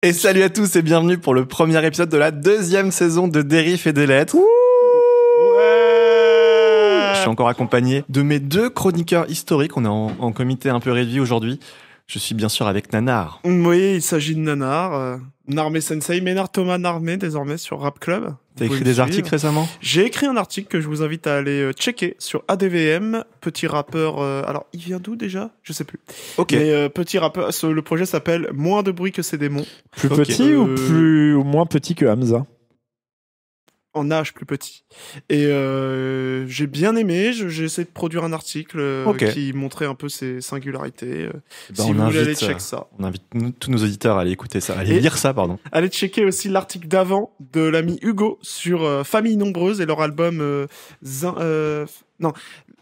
Et salut à tous et bienvenue pour le premier épisode de la deuxième saison de Des Riffs et des Lettres. Je suis encore accompagné de mes deux chroniqueurs historiques. On est en comité un peu réduit aujourd'hui. Je suis bien sûr avec Nanar. Oui, il s'agit de Nanar, Narmé Sensei, Ménard Thomas Narmé désormais sur Rap Club. T'as écrit des articles récemment ? J'ai écrit un article que je vous invite à aller checker sur ADVM, petit rappeur. Alors, il vient d'où déjà ? Je sais plus. Ok. Mais petit rappeur, le projet s'appelle Moins de bruit que ces démons. Plus Ok. petit ou moins petit que Hamza? En âge plus petit. Et j'ai bien aimé. J'ai essayé de produire un article Ok. qui montrait un peu ses singularités. Ben, Si on vous voulez aller invite, checker ça. On invite tous nos auditeurs à aller écouter ça, à aller Et- lire ça, pardon. Allez checker aussi l'article d'avant de l'ami Hugo sur Famille Nombreuse et leur album non,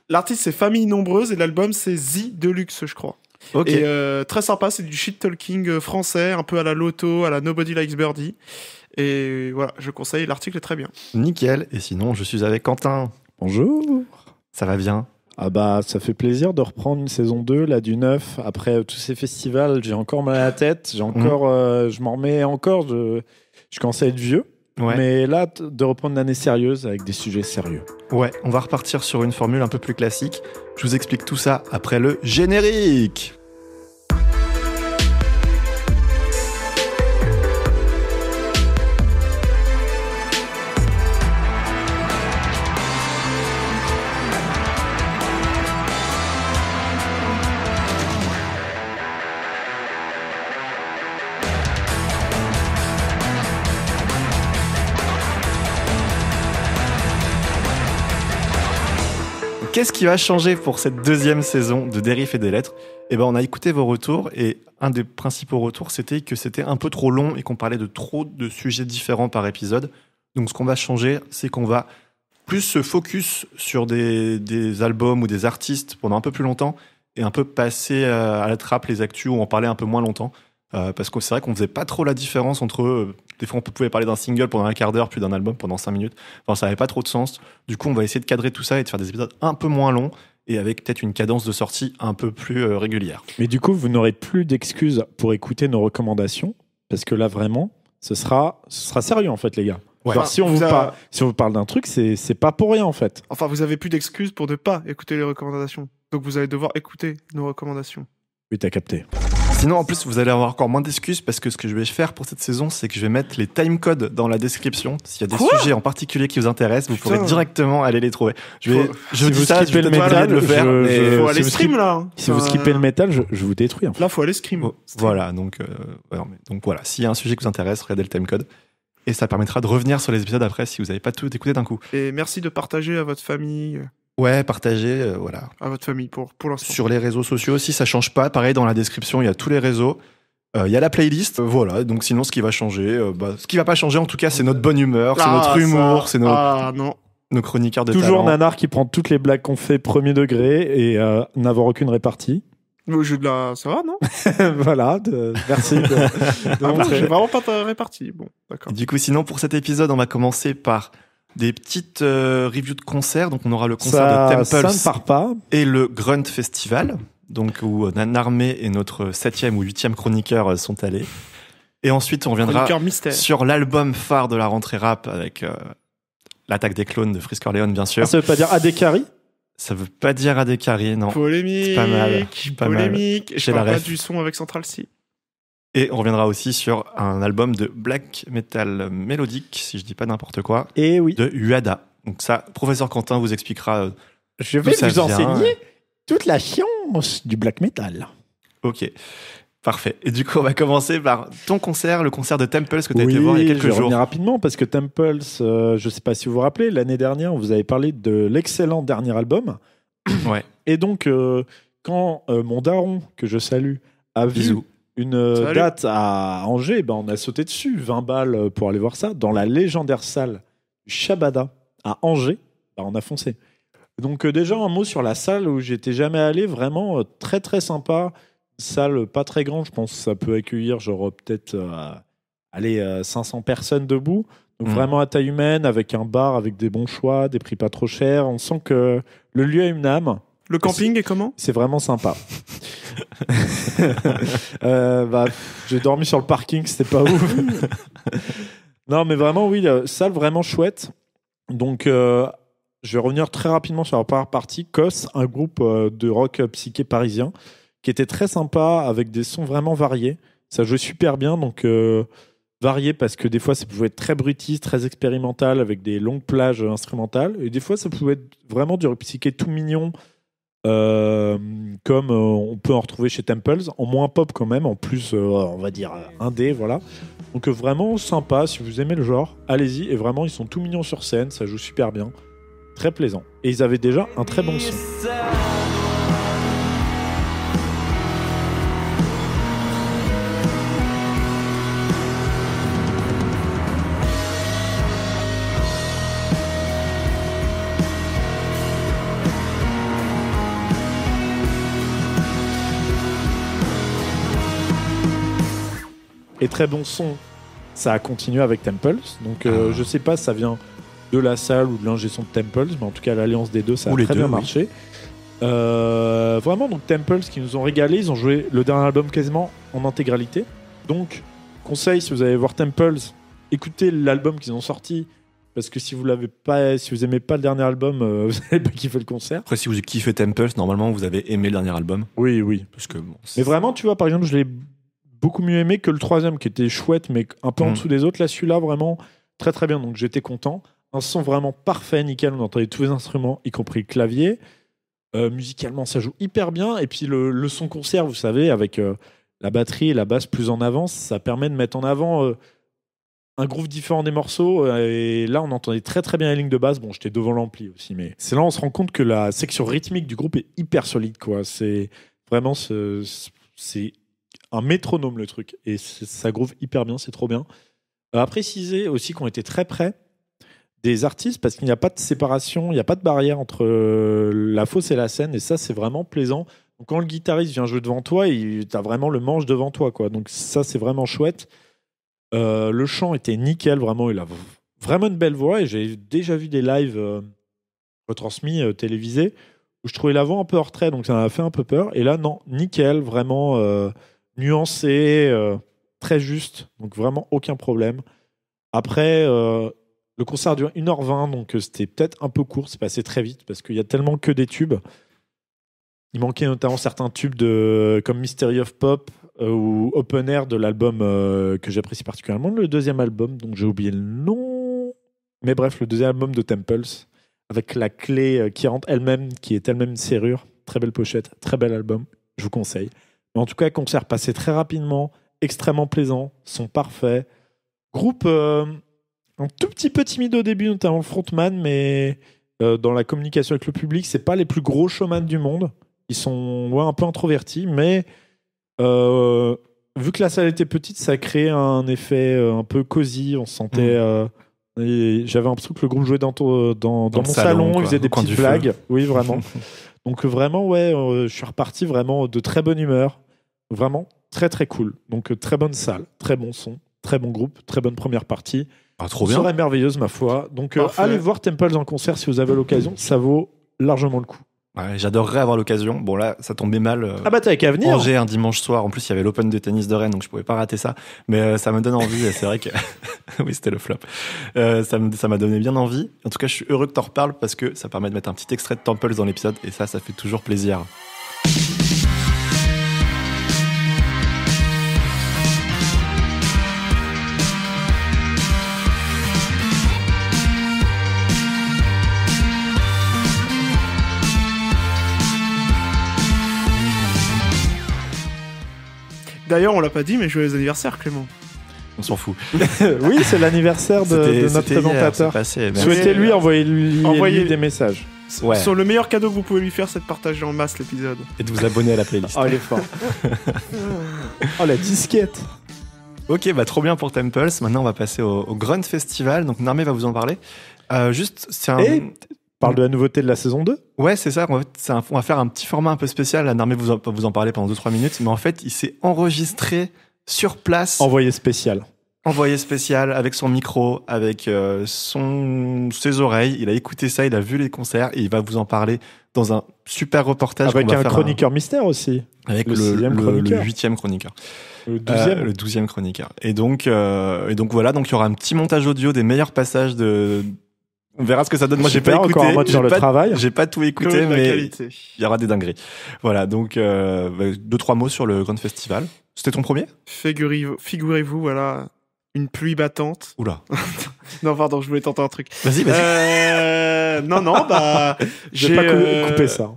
l'artiste c'est Famille Nombreuse et l'album c'est Z Deluxe, je crois. Ok. Et très sympa, c'est du shit talking français, un peu à la Loto, à la Nobody Likes Birdie. Et voilà, je conseille, l'article est très bien. Nickel. Et sinon, je suis avec Quentin. Bonjour. Ça va bien ? Ah bah, ça fait plaisir de reprendre une saison 2, là, du 9. Après tous ces festivals, j'ai encore mal à la tête. Je m'en remets encore. Je commence à être vieux. Ouais. Mais là, de reprendre une année sérieuse avec des sujets sérieux. Ouais, on va repartir sur une formule un peu plus classique. Je vous explique tout ça après le générique. Qu'est-ce qui va changer pour cette deuxième saison de Des Riffs et des Lettres ? Eh ben, on a écouté vos retours et un des principaux retours, c'était que c'était un peu trop long et qu'on parlait de trop de sujets différents par épisode. Donc, ce qu'on va changer, c'est qu'on va plus se focus sur des albums ou des artistes pendant un peu plus longtemps et un peu passer à la trappe les actus ou en parler un peu moins longtemps. Parce que c'est vrai qu'on faisait pas trop la différence entre... des fois, on pouvait parler d'un single pendant un quart d'heure, puis d'un album pendant 5 minutes. Enfin, ça n'avait pas trop de sens. Du coup, on va essayer de cadrer tout ça et de faire des épisodes un peu moins longs et avec peut-être une cadence de sortie un peu plus régulière. Mais du coup, vous n'aurez plus d'excuses pour écouter nos recommandations. Parce que là, vraiment, ce sera sérieux, en fait, les gars. Ouais. Genre, si on vous parle d'un truc, c'est pas pour rien, en fait. Enfin, vous avez plus d'excuses pour ne pas écouter les recommandations. Donc vous allez devoir écouter nos recommandations. Oui, t'as capté. Sinon, en plus, vous allez avoir encore moins d'excuses parce que ce que je vais faire pour cette saison, c'est que je vais mettre les timecodes dans la description. S'il y a des Quoi sujets en particulier qui vous intéressent, vous Putain. pourrez directement aller les trouver. Je Si dis vous ça, je skippez vais le peut-être oublier métal, de le faire. mais Faut si aller vous stream là. Hein. Si vous skippez le métal, je vous détruis, en fait. Là, faut aller stream. Oh, voilà, donc voilà, s'il y a un sujet qui vous intéresse, regardez le timecode. Et ça permettra de revenir sur les épisodes après si vous n'avez pas tout écouté d'un coup. Et merci de partager à votre famille, Ouais, partagez, voilà. à votre famille pour l'instant. Sur les réseaux sociaux aussi, ça change pas. Pareil, dans la description, il y a tous les réseaux. Il y a la playlist, voilà. Donc sinon, ce qui va changer, ce qui va pas changer en tout cas, c'est notre bonne humeur, c'est notre humour, c'est non. nos chroniqueurs de Toujours talent. Nanar qui prend toutes les blagues qu'on fait premier degré et n'avoir aucune répartie. Au jeu de la... Ça va, non? Voilà, merci de montrer. J'ai vraiment pas ta répartie. Bon, d'accord. Du coup, sinon, pour cet épisode, on va commencer par des petites reviews de concerts. Donc, on aura le concert de Ça Temples ne part pas. et le Grunt Festival, donc où Narmé et notre 7e ou 8e chroniqueur sont allés. Et ensuite, on reviendra Chroniqueur mystère. sur l'album phare de la rentrée rap avec l'attaque des clones de Frisk Orleans, bien sûr. Ça veut pas dire Adekari? Ça veut pas dire Adekari, non. Polémique. C'est pas mal. Pas mal. Polémique. Et je J'ai la parle pas ref. du son avec Central C. Et on reviendra aussi sur un album de black metal mélodique, si je dis pas n'importe quoi, Eh oui. de Uada. Donc ça, professeur Quentin vous expliquera. Je vais vais ça vous vient, enseigner toute la science du black metal. Ok, parfait. Et du coup, on va commencer par ton concert, le concert de Temples que tu as été voir il y a je quelques vais jours. revenir rapidement parce que Temples, je ne sais pas si vous vous rappelez, l'année dernière, on vous avait parlé de l'excellent dernier album. Ouais. Et donc, quand mon daron, que je salue, a vu Bisous. une Salut. date à Angers, ben, on a sauté dessus, 20 balles pour aller voir ça, dans la légendaire salle du Shabada à Angers, ben, on a foncé. Donc déjà, un mot sur la salle où j'étais jamais allé, vraiment très très sympa. Salle pas très grande, je pense que ça peut accueillir genre peut-être 500 personnes debout. Donc vraiment à taille humaine, avec un bar, avec des bons choix, des prix pas trop chers. On sent que le lieu a une âme. Le camping est comment? C'est vraiment sympa. J'ai dormi sur le parking, c'était pas ouf. Non, mais vraiment, oui, salle vraiment chouette. Donc, je vais revenir très rapidement sur la première partie. COS, un groupe de rock psyché parisien qui était très sympa avec des sons vraiment variés. Ça jouait super bien, donc varié parce que des fois ça pouvait être très brutiste, très expérimental avec des longues plages instrumentales, et des fois ça pouvait être vraiment du rock psyché tout mignon. Comme on peut en retrouver chez Temples, en moins pop quand même, en plus on va dire indé, voilà. Donc vraiment sympa, si vous aimez le genre, allez-y, et vraiment ils sont tout mignons sur scène, ça joue super bien, très plaisant. Et ils avaient déjà un très bon son. Et très bon son, ça a continué avec Temples. Donc je sais pas si ça vient de la salle ou de l'ingé son de Temples, mais en tout cas l'alliance des deux, ça a très bien marché. Vraiment, donc Temples qui nous ont régalé, ils ont joué le dernier album quasiment en intégralité. Donc conseil, si vous allez voir Temples, écoutez l'album qu'ils ont sorti, parce que si vous l'avez pas, si vous aimez pas le dernier album, vous n'allez pas kiffer le concert. Après, si vous kiffez Temples, normalement vous avez aimé le dernier album. Oui. Parce que, bon, mais vraiment, tu vois, par exemple, je l'ai beaucoup mieux aimé que le troisième qui était chouette mais un peu en dessous des autres. Là, celui-là, vraiment très très bien, donc j'étais content. Un son vraiment parfait, nickel, on entendait tous les instruments, y compris le clavier. Musicalement, ça joue hyper bien. Et puis le son concert, vous savez, avec la batterie et la basse plus en avance, ça permet de mettre en avant un groove différent des morceaux. Et là, on entendait très très bien les lignes de basse. Bon, j'étais devant l'ampli aussi, mais c'est là on se rend compte que la section rythmique du groupe est hyper solide, quoi. C'est vraiment c'est un métronome le truc, et ça groove hyper bien, c'est trop bien. À préciser aussi qu'on était très près des artistes parce qu'il n'y a pas de séparation, il n'y a pas de barrière entre la fosse et la scène, et ça c'est vraiment plaisant. Donc, quand le guitariste vient jouer devant toi, tu as vraiment le manche devant toi, quoi. Donc ça c'est vraiment chouette. Le chant était nickel, vraiment, il a vraiment une belle voix, et j'ai déjà vu des lives retransmis télévisés où je trouvais la voix un peu en retrait, donc ça m'a fait un peu peur, et là non, nickel, vraiment nuancé, très juste, donc vraiment aucun problème. Après, le concert dure 1h20, donc c'était peut-être un peu court, c'est passé très vite parce qu'il y a tellement que des tubes. Il manquait notamment certains tubes comme Mystery of Pop ou Open Air de l'album que j'apprécie particulièrement, le deuxième album, donc j'ai oublié le nom. Mais bref, le deuxième album de Temples, avec la clé qui rentre elle-même, qui est elle-même une serrure. Très belle pochette, très bel album, je vous conseille. Mais en tout cas, concert passé très rapidement, extrêmement plaisant, son parfait. Groupe un tout petit peu timide au début, notamment le frontman, mais dans la communication avec le public, c'est pas les plus gros showman du monde. Ils sont un peu introvertis, mais vu que la salle était petite, ça créait un effet un peu cosy. On se sentait. J'avais l'impression que le groupe jouait dans mon salon, il faisait des petites blagues. Oui, vraiment. Donc vraiment, ouais, je suis reparti vraiment de très bonne humeur. Vraiment très très cool. Donc très bonne salle, très bon son, très bon groupe, très bonne première partie. Ah, trop bien. Soirée merveilleuse, ma foi. Donc allez voir Temples en concert si vous avez l'occasion, ça vaut largement le coup. Ouais, j'adorerais avoir l'occasion. Bon, là, ça tombait mal. Ah bah t'avais qu'à venir. Angers un dimanche soir. En plus, il y avait l'Open de tennis de Rennes, donc je pouvais pas rater ça. Mais ça me donne envie. C'est vrai que oui, c'était le flop. Ça m'a donné bien envie. En tout cas, je suis heureux que t'en reparles parce que ça permet de mettre un petit extrait de Temples dans l'épisode, et ça fait toujours plaisir. D'ailleurs, on l'a pas dit, mais joyeux anniversaire, Clément. On s'en fout. Oui, c'est l'anniversaire de notre présentateur. Souhaitez-lui, envoyez des messages. Ouais. Sur le meilleur cadeau que vous pouvez lui faire, c'est de partager en masse l'épisode. Et de vous abonner à la playlist. Oh, il est fort. Oh, la disquette. Ok, bah trop bien pour Temples. Maintenant, on va passer au Grunt Festival. Donc, Narmé va vous en parler. C'est un... Parle de la nouveauté de la saison 2. Ouais, c'est ça. En fait, on va faire un petit format un peu spécial. Là, Narmé va vous en parler pendant 2-3 minutes. Mais en fait, il s'est enregistré sur place. Envoyé spécial Avec son micro, avec ses oreilles. Il a écouté ça, il a vu les concerts et il va vous en parler dans un super reportage. Avec qu'on va un faire chroniqueur mystère aussi. avec le le sixième chroniqueur. 8e chroniqueur. Le 12e. Le 12e chroniqueur. Et donc voilà, donc il y aura un petit montage audio des meilleurs passages de. On verra ce que ça donne. Moi, j'ai pas Super, écouté. encore un mode sur le travail. J'ai pas tout Que écouté, de la mais qualité. il y aura des dingueries. Voilà, donc 2-3 mots sur le Grand Festival. C'était ton premier? Figurez-vous, voilà, une pluie battante. Oula. Non, pardon, je voulais tenter un truc. Vas-y. Non, bah, J'ai pas coupé ça.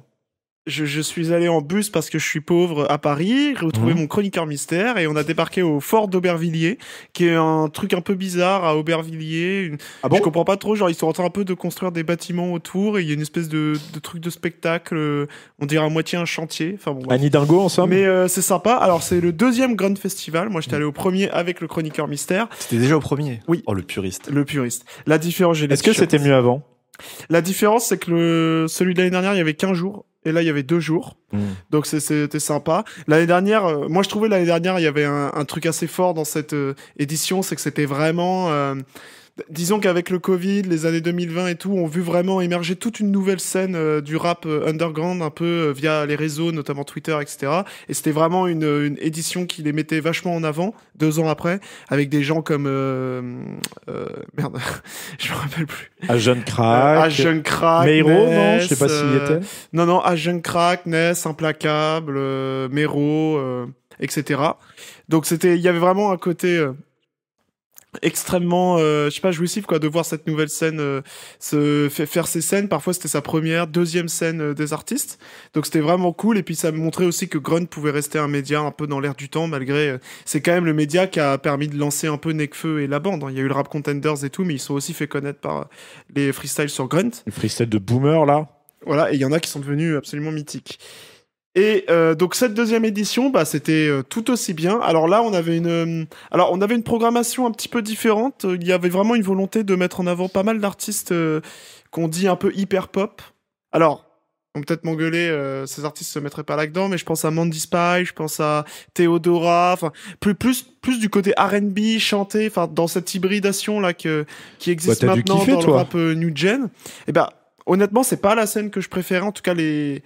Je suis allé en bus parce que je suis pauvre à Paris, retrouver mon chroniqueur mystère, et on a débarqué au fort d'Aubervilliers, qui est un truc un peu bizarre à Aubervilliers. Ah bon? Je comprends pas trop, genre ils sont en train un peu de construire des bâtiments autour, et il y a une espèce de truc de spectacle, on dirait à moitié un chantier. Enfin bon. Bref. Annie Dingo, en somme. Mais c'est sympa. Alors c'est le 2e Grand Festival. Moi j'étais allé au premier avec le chroniqueur mystère. C'était déjà au premier? Oui. Oh, le puriste. Le puriste. La différence, j'ai les Est-ce que t-shirts. c'était mieux avant? La différence, c'est que celui de l'année dernière, il y avait 15 jours. Et là, il y avait 2 jours. Donc, c'était sympa. L'année dernière, moi, je trouvais l'année dernière, il y avait un truc assez fort dans cette édition. C'est que c'était vraiment... disons qu'avec le Covid, les années 2020 et tout, on vu vraiment émerger toute une nouvelle scène du rap underground, un peu via les réseaux, notamment Twitter, etc. Et c'était vraiment une édition qui les mettait vachement en avant, 2 ans après, avec des gens comme... merde, je me rappelle plus. Agent Crack. Agent Crack, Meiro, non, Ness, je sais pas s'il y était. Non, Agent Crack, Ness, Implacable, Meiro, etc. Donc il y avait vraiment un côté extrêmement, je sais pas, jouissif quoi, de voir cette nouvelle scène faire ces scènes. Parfois c'était sa première, 2e scène des artistes. Donc c'était vraiment cool. Et puis ça me montrait aussi que Grunt pouvait rester un média un peu dans l'air du temps, malgré c'est quand même le média qui a permis de lancer un peu Nekfeu et la bande. Il y a eu le Rap Contenders et tout, mais ils sont aussi fait connaître par les freestyles sur Grunt. Le freestyle de Boomer, là. Voilà, et il y en a qui sont devenus absolument mythiques. Et donc cette 2e édition, bah c'était tout aussi bien. Alors là, on avait une programmation un petit peu différente. Il y avait vraiment une volonté de mettre en avant pas mal d'artistes qu'on dit un peu hyper pop. Alors, on peut peut-être m'engueuler, ces artistes se mettraient pas là-dedans, mais je pense à Mandy Spy, je pense à Theodora, enfin plus du côté R&B chanté, enfin dans cette hybridation là qui existe t'as dû maintenant kiffer, dans le toi. rap new gen. Et ben honnêtement, c'est pas la scène que je préférais. En tout cas, les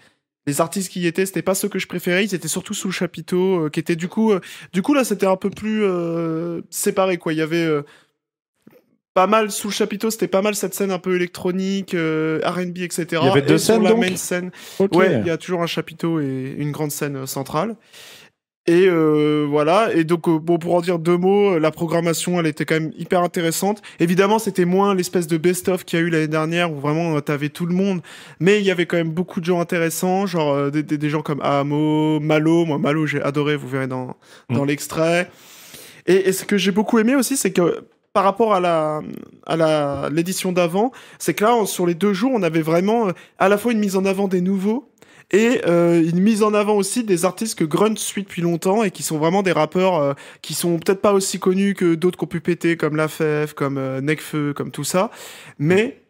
artistes qui y étaient, c'était pas ceux que je préférais. Ils étaient surtout sous le chapiteau, qui était du coup là, c'était un peu plus séparé quoi. Il y avait pas mal sous le chapiteau, c'était pas mal cette scène un peu électronique, R&B, etc. Il y avait 2 et sur scènes, la donc main scène, Ok. ouais, il y a toujours un chapiteau et une grande scène centrale. Et voilà. Et donc bon, pour en dire 2 mots, la programmation, elle était quand même hyper intéressante. Évidemment, c'était moins l'espèce de best-of qu'il y a eu l'année dernière où vraiment t'avais tout le monde, mais il y avait quand même beaucoup de gens intéressants, genre des gens comme Amo, Malo. Moi, Malo, j'ai adoré. Vous verrez dans l'extrait. Et ce que j'ai beaucoup aimé aussi, c'est que par rapport à l'édition d'avant, c'est que là, sur les 2 jours, on avait vraiment à la fois une mise en avant des nouveaux et une mise en avant aussi des artistes que Grunt suit depuis longtemps et qui sont vraiment des rappeurs qui sont peut-être pas aussi connus que d'autres qui ont pu péter, comme La Fève, comme Nekfeu, comme tout ça, mais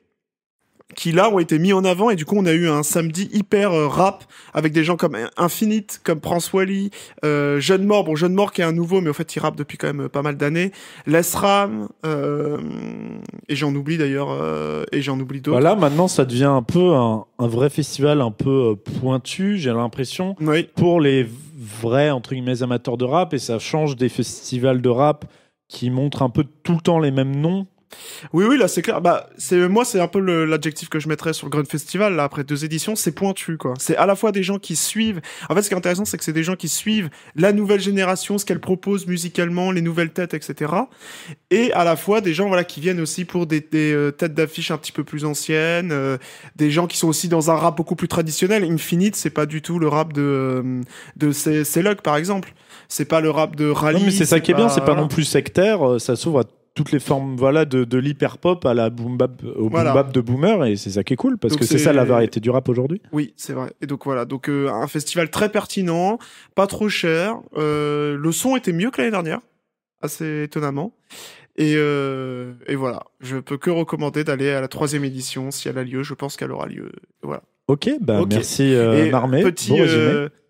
qui là ont été mis en avant. Et du coup on a eu un samedi hyper rap avec des gens comme Infinite, comme Prince Wally, Jeune Mort qui est un nouveau, mais en fait il rappe depuis quand même pas mal d'années, Lesram, et j'en oublie d'ailleurs, et j'en oublie d'autres. Voilà, maintenant ça devient un peu un vrai festival un peu pointu, j'ai l'impression, Oui. pour les vrais entre guillemets amateurs de rap, et ça change des festivals de rap qui montrent un peu tout le temps les mêmes noms. Oui, là c'est clair. Bah, c'est un peu l'adjectif que je mettrais sur le Grunt Festival là après 2 éditions, c'est pointu quoi. C'est à la fois des gens qui suivent. En fait, ce qui est intéressant, c'est que c'est des gens qui suivent la nouvelle génération, ce qu'elle propose musicalement, les nouvelles têtes, etc. Et à la fois des gens voilà qui viennent aussi pour des têtes d'affiche un petit peu plus anciennes, des gens qui sont aussi dans un rap beaucoup plus traditionnel. Infinite, c'est pas du tout le rap de Celug par exemple. C'est pas le rap de Rally. Non, mais c'est ça qui est bien, c'est pas voilà. non plus sectaire, ça s'ouvre à toutes les formes voilà, de l'hyper-pop à la boom-bap, au Voilà. boom-bap de boomer, et c'est ça qui est cool, parce Donc que c'est ça la variété du rap aujourd'hui. Oui, c'est vrai. Et donc voilà, donc un festival très pertinent, pas trop cher. Le son était mieux que l'année dernière, assez étonnamment. Et voilà, je peux que recommander d'aller à la 3e édition si elle a lieu. Je pense qu'elle aura lieu. Voilà. Ok, bah Ok. merci Et Marmé.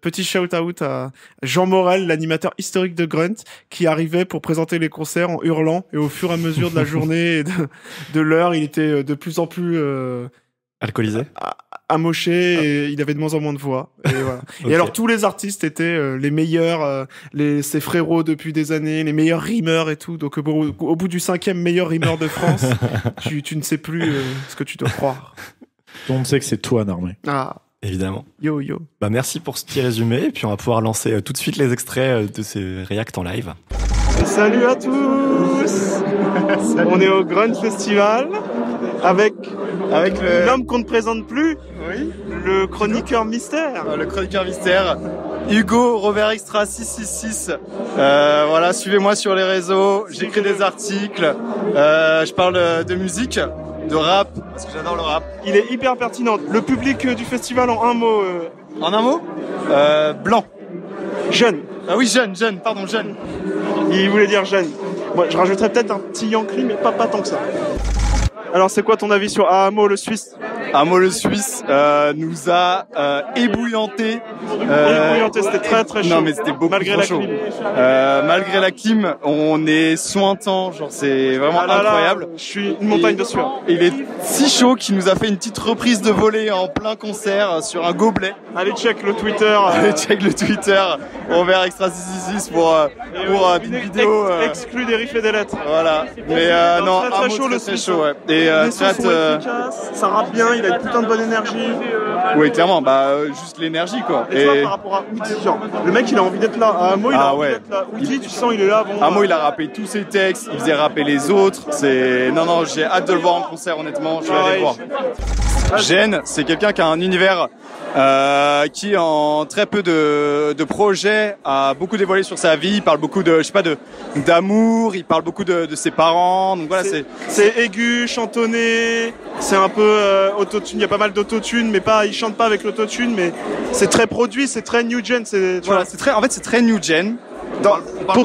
petit shout-out à Jean Morel, l'animateur historique de Grunt, qui arrivait pour présenter les concerts en hurlant. Et au fur et à mesure de la journée et de l'heure, il était de plus en plus Alcoolisé. Amoché et il avait de moins en moins de voix. Et voilà. Ok. Et alors tous les artistes étaient les meilleurs, ses frérots depuis des années, les meilleurs rimeurs et tout. Donc bon, au bout du 5e meilleur rimeur de France, tu ne sais plus ce que tu dois croire. Tout le monde sait que c'est toi, Normé. Ah, Évidemment. yo yo. Bah, merci pour ce petit résumé. Et puis, on va pouvoir lancer tout de suite les extraits de ces React en live. Salut à tous. On est au Grunge Festival avec l'homme qu'on ne présente plus, Oui, le chroniqueur mystère. le chroniqueur mystère, Hugo Robert Extra 666. Voilà, suivez-moi sur les réseaux, j'écris des articles, je parle de musique, de rap, parce que j'adore le rap. Il est hyper pertinent. Le public du festival en un mot, En un mot, blanc. jeune. Ah oui, jeune. Il voulait dire jeune. Moi, je rajouterais peut-être un petit Yankee, mais pas tant que ça. Alors, c'est quoi ton avis sur Ahamo, le Suisse? Amo le Suisse nous a ébouillanté. Ébouillanté, c'était très chaud. Non mais c'était beaucoup Malgré trop la chaud. clim. Malgré la clim, on est sointant, genre c'est vraiment Ah là là, incroyable. je suis une montagne de sueur. Il est si chaud qu'il nous a fait une petite reprise de volée en plein concert sur un gobelet. Allez, check le Twitter. Check le Twitter, Robert Extra 666 pour une vidéo. Exclu des riffs et des lettres. Voilà. Mais non, très, très un mot chaud, le très Suisse. chaud. Ouais. Et Les sons traite. sont efficaces, ça rappe bien, il a une putain de bonne énergie. Oui, clairement. Bah juste l'énergie quoi. Et tu vois, par rapport à Outi, genre, le mec il a envie d'être là. Ahamo, il a envie ouais. d'être là. Outi, tu sens, il est là. Bon, Amo il a rappé tous ses textes, il faisait rapper les autres. C'est non, j'ai hâte de le voir en concert honnêtement. Je vais aller le voir. Gênes, c'est quelqu'un qui a un univers qui en très peu de projets a beaucoup dévoilé sur sa vie. Il parle beaucoup de, je sais pas, d'amour. Il parle beaucoup de ses parents. Donc voilà, c'est aigu, chantonné, c'est un peu autotune. Il y a pas mal d'autotune, mais pas, il chante pas avec l'autotune, mais c'est très produit, c'est très new gen. Tu voilà, vois, c'est très new gen.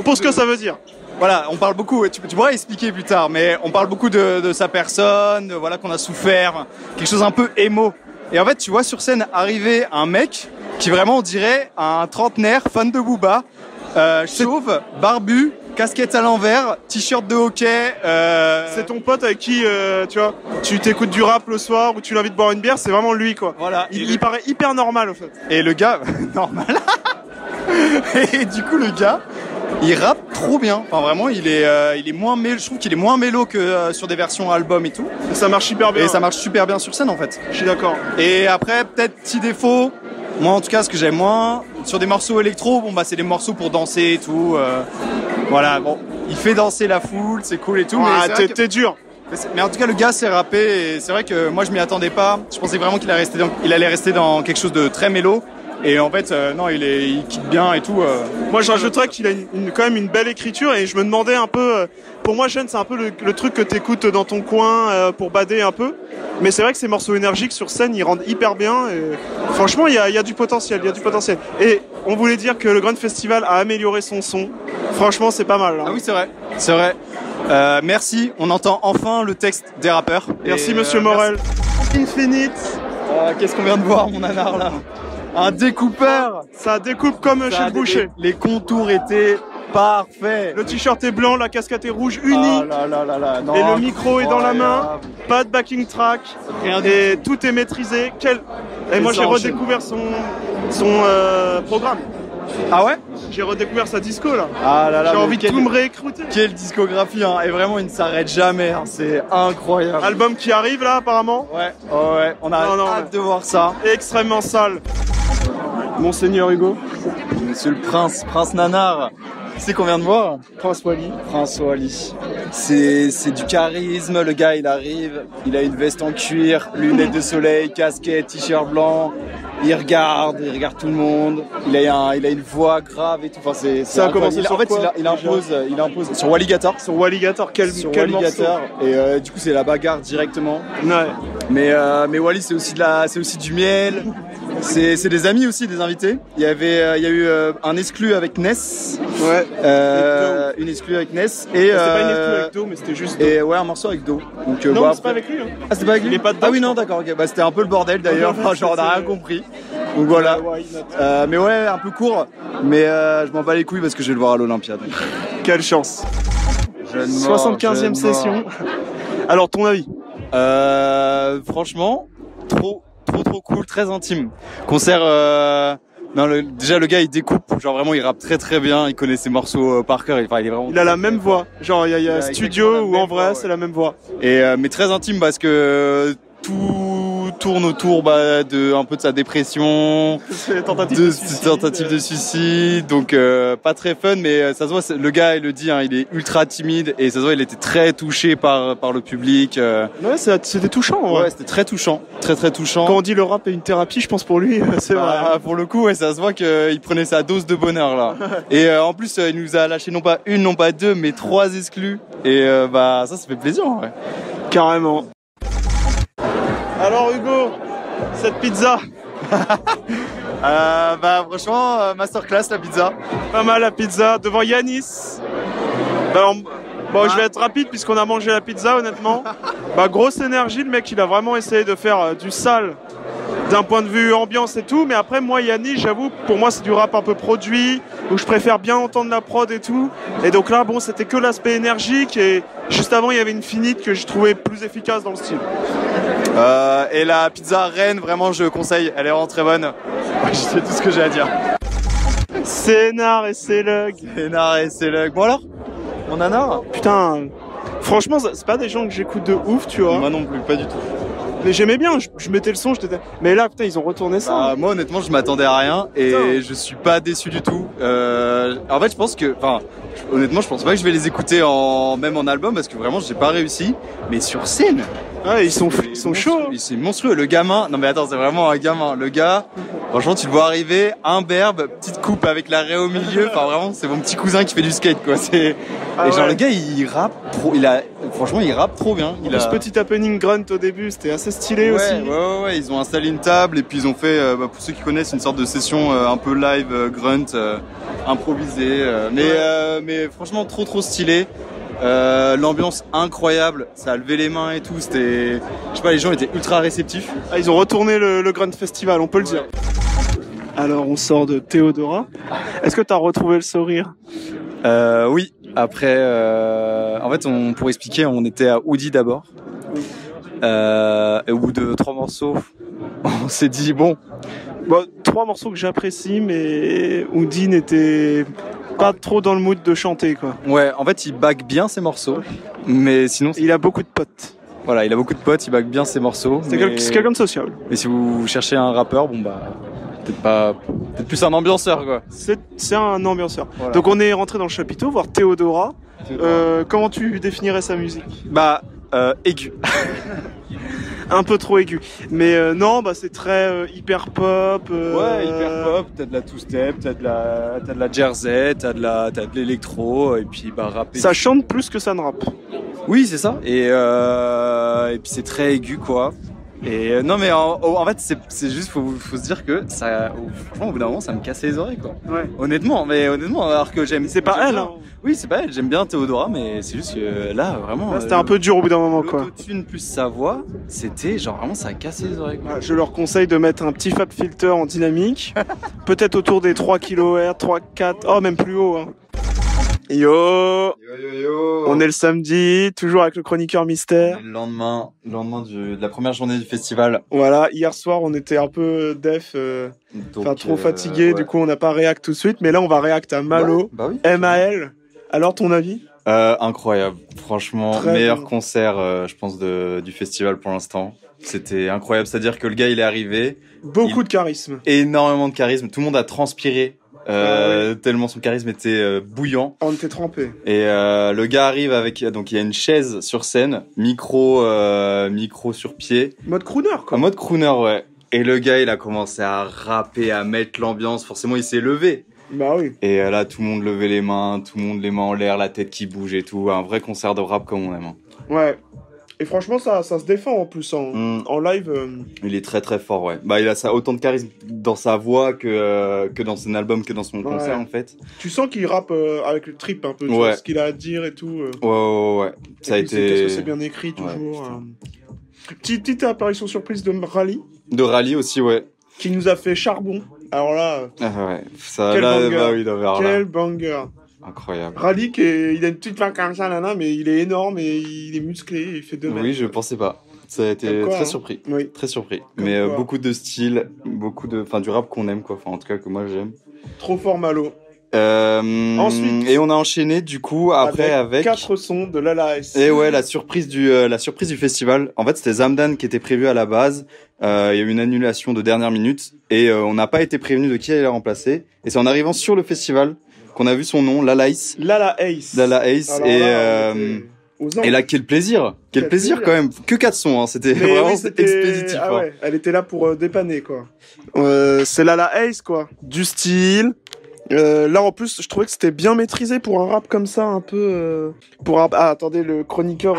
pour ce que ça veut dire. Voilà, on parle beaucoup, tu pourrais expliquer plus tard, mais on parle beaucoup de sa personne, voilà qu'on a souffert, quelque chose un peu émo. Et en fait, tu vois sur scène arriver un mec qui vraiment on dirait un trentenaire, fan de Booba, chauve, barbu, casquette à l'envers, t-shirt de hockey. C'est ton pote avec qui, tu vois, tu t'écoutes du rap le soir ou tu l'invites boire une bière, c'est vraiment lui quoi. Voilà. Il paraît hyper normal en fait. Et le gars, normal. Et du coup, le gars, il rappe trop bien. Enfin, vraiment, il est moins mélo. Je trouve qu'il est moins mélo que sur des versions album et tout. Et ça marche hyper bien. Et ça marche super bien sur scène, en fait. Je suis d'accord. Et après, peut-être petit défaut. Moi, en tout cas, ce que j'aime moins sur des morceaux électro, bon bah, c'est des morceaux pour danser et tout. Voilà, bon, il fait danser la foule, c'est cool et tout. Ah, mais t'es dur. Mais en tout cas, le gars s'est rappé et c'est vrai que moi, je m'y attendais pas. Je pensais vraiment qu'il allait rester dans quelque chose de très mélo. Et en fait, non, il kick bien et tout. Moi, je rajouterais qu'il a quand même une belle écriture et je me demandais un peu, pour moi, Jeune, c'est un peu le truc que t'écoutes dans ton coin pour bader un peu. Mais c'est vrai que ces morceaux énergiques sur scène, ils rendent hyper bien. Et franchement, il y a du potentiel, Et on voulait dire que le Grunge Festival a amélioré son son. Franchement, c'est pas mal. Hein. Ah oui, c'est vrai. Merci, on entend enfin le texte des rappeurs. Merci, Monsieur Morel. Infinite. Qu'est-ce qu'on vient de voir, mon nanar, là? Un découpeur. Ça découpe comme chez le boucher. Les contours étaient parfaits. Le t-shirt est blanc, la casquette est rouge, unie. Ah là, non, et le micro est dans la main. incroyable. Pas de backing track. Et tout est maîtrisé. Et moi, j'ai redécouvert son programme. Ah ouais? J'ai redécouvert sa disco là. Ah là là. J'ai envie de tout me réécouter. Quelle discographie, hein. Et vraiment, il ne s'arrête jamais. Hein. C'est incroyable. Album qui arrive là, apparemment. Ouais. On a hâte de voir ça. Extrêmement sale. Monseigneur Hugo. Monsieur le Prince Nanar. C'est qu'on vient de voir? Prince Wally. Prince Wally. C'est du charisme, le gars il arrive, il a une veste en cuir, lunettes de soleil, casquette, t-shirt blanc, il regarde tout le monde, il a une voix grave et tout, enfin Ça a commencé sur quoi il impose sur Walligator. Sur Walligator, quel morceau. Et du coup c'est la bagarre directement. Ouais. Mais Wally c'est aussi du miel. C'est des amis aussi, des invités. Il y a eu un exclu avec Ness. Ouais. Une exclu avec Ness et c'était pas une exclu avec Do, mais c'était juste Do. et ouais, un morceau avec Do. Donc non, bon, c'est pas avec lui. Hein. Ah, c'était pas avec lui. Il est pas dedans. Ah oui, non, d'accord. OK. Bah c'était un peu le bordel d'ailleurs. Ouais, Genre on a rien compris. Donc voilà. Mais ouais, un peu court, mais je m'en bats les couilles parce que je vais le voir à l'Olympia. Donc. Quelle chance. 75e session. Alors ton avis? Franchement, trop cool, très intime. Concert, déjà le gars il découpe, genre vraiment il rappe très très bien, il connaît ses morceaux par cœur, il est vraiment. Il a la même voix, genre il y a studio ou en vrai voix, c'est la même voix. Et mais très intime parce que tout tourne autour de un peu de sa dépression, tentative de suicide, donc pas très fun, mais ça se voit, le gars il le dit, hein, il est ultra timide et ça se voit il était très touché par le public. Ouais, c'était touchant. Ouais, c'était très touchant, très touchant. Quand on dit le rap est une thérapie, je pense pour lui, c'est vrai. Pour le coup, ouais, ça se voit qu'il prenait sa dose de bonheur là. Et en plus, il nous a lâché non pas une, non pas deux, mais 3 exclus. Et ça fait plaisir, ouais. Carrément. Alors Hugo, cette pizza franchement, masterclass la pizza. Pas mal la pizza, devant Yanis. Je vais être rapide puisqu'on a mangé la pizza honnêtement. Grosse énergie, le mec il a vraiment essayé de faire du sale d'un point de vue ambiance et tout, mais après moi Yanis, j'avoue, pour moi c'est du rap un peu produit, où je préfère bien entendre la prod et tout. Et donc là c'était que l'aspect énergique et juste avant il y avait une finite que je trouvais plus efficace dans le style. Et la pizza Rennes, vraiment je conseille, elle est vraiment très bonne. Je sais tout ce que j'ai à dire. Sénard et Célug. Bon alors, mon nanar. Putain, franchement c'est pas des gens que j'écoute de ouf, tu vois. Moi non plus, pas du tout. Mais j'aimais bien, je mettais le son, mais là putain ils ont retourné ça. Moi honnêtement je m'attendais à rien et je suis pas déçu du tout. En fait je pense que, honnêtement je pense pas que je vais les écouter même en album parce que vraiment j'ai pas réussi. Mais sur scène, ouais, ils sont chauds. C'est monstrueux. Le gamin, non mais attends, c'est vraiment un gamin. Le gars, franchement tu le vois arriver, imberbe, petite coupe avec la raie au milieu. Enfin vraiment c'est mon petit cousin qui fait du skate quoi. Le gars il rappe franchement il rappe trop bien. Ce petit happening grunt au début c'était assez stylé aussi. Ouais, ils ont installé une table et puis ils ont fait, pour ceux qui connaissent, une sorte de session un peu live grunt, improvisée. Mais franchement trop stylé. L'ambiance incroyable, ça a levé les mains et tout. C'était, je sais pas, les gens étaient ultra réceptifs. Ils ont retourné le Grunt Festival, on peut le dire. Alors on sort de Théodora. Est-ce que t'as retrouvé le sourire? Oui. Après, en fait, pour expliquer, on était à Oudi d'abord. Et au bout de 3 morceaux, on s'est dit 3 morceaux que j'apprécie, mais Oudi n'était pas trop dans le mood de chanter quoi. Ouais, en fait, il back bien ses morceaux, mais sinon il a beaucoup de potes. Voilà, il a beaucoup de potes, il back bien ses morceaux. C'est quelqu'un de sociable. Mais si vous cherchez un rappeur, peut-être plus un ambianceur quoi. C'est un ambianceur. Voilà. Donc on est rentré dans le chapiteau voir Théodora. Comment tu définirais sa musique? Aigu. Un peu trop aigu. Mais c'est très hyper pop. Ouais, hyper pop, t'as de la two-step, t'as de la jersey, t'as de l'électro, et puis rapper. Ça chante plus que ça ne rappe. Oui, c'est ça. Et puis c'est très aigu quoi. Et non mais en fait c'est juste faut se dire que ça, franchement au bout d'un moment ça me cassait les oreilles quoi. Ouais. Honnêtement alors que j'aime. C'est pas elle. Hein. Oui c'est pas elle, j'aime bien Théodora mais c'est juste que là vraiment. Là, c'était un peu dur au bout d'un moment quoi. L'autotune plus sa voix, c'était genre vraiment ça a cassé les oreilles quoi. Je leur conseille de mettre un petit Fab Filter en dynamique, peut-être autour des 3 kHz, 3, 4, même plus haut. Hein. Yo. On est le samedi, toujours avec le chroniqueur mystère. Le lendemain de la première journée du festival. Voilà, hier soir on était un peu def, trop fatigué, ouais. Du coup on n'a pas réact tout de suite, mais là on va réact à Malo, oui, MAL. Alors ton avis? Incroyable, franchement, très meilleur bien. Concert je pense du festival pour l'instant. C'était incroyable, c'est-à-dire que le gars il est arrivé. Beaucoup de charisme. Énormément de charisme, tout le monde a transpiré. Tellement son charisme était bouillant. On était trempé. Et le gars arrive donc il y a une chaise sur scène, micro sur pied. Mode crooner quoi. En mode crooner ouais. Et le gars il a commencé à rapper, à mettre l'ambiance. Forcément il s'est levé. Bah oui. Et là tout le monde levait les mains, tout le monde les mains en l'air, la tête qui bouge et tout. Un vrai concert de rap comme on aime. Ouais. Et franchement, ça se défend en plus en live. Il est très très fort, ouais. Il a autant de charisme dans sa voix que dans son album, que dans son concert en fait. Tu sens qu'il rappe avec le trip un peu, tu vois, ce qu'il a à dire et tout. Ouais. Ça a été. Qu'est-ce que c'est bien écrit toujours. Petite apparition surprise de Rally. De Rally aussi, ouais. Qui nous a fait charbon. Alors là. Ouais. Ça, quel là, banger. Quel banger. Incroyable. Rally, il a une petite main comme ça, mais il est énorme et il est musclé, il fait 2 mètres. Oui, je pensais pas. Ça a été Comme quoi, très hein. surpris. Oui. Très surpris. Comme Mais quoi. beaucoup de style, du rap qu'on aime, quoi. Enfin, en tout cas, que moi j'aime. Trop fort Malo. Ensuite. Et on a enchaîné, du coup, après avec 4 sons de Lala Ice. Et ouais, la surprise du festival. En fait, c'était Zamdan qui était prévu à la base. Il y a eu une annulation de dernière minute et on n'a pas été prévenu de qui allait la remplacer. Et c'est en arrivant sur le festival qu'on a vu son nom, Lala Ice. Lala Ace. Lala Ace. Alors Et là, on était aux anges. et là, quel plaisir quand même. Que 4 sons, hein. C'était Mais vraiment oui, c'était- expéditif. Ah hein. ouais, elle était là pour dépanner, quoi. C'est Lala Ace, quoi. Du style. Là, en plus, je trouvais que c'était bien maîtrisé pour un rap comme ça, un peu... attendez, le chroniqueur,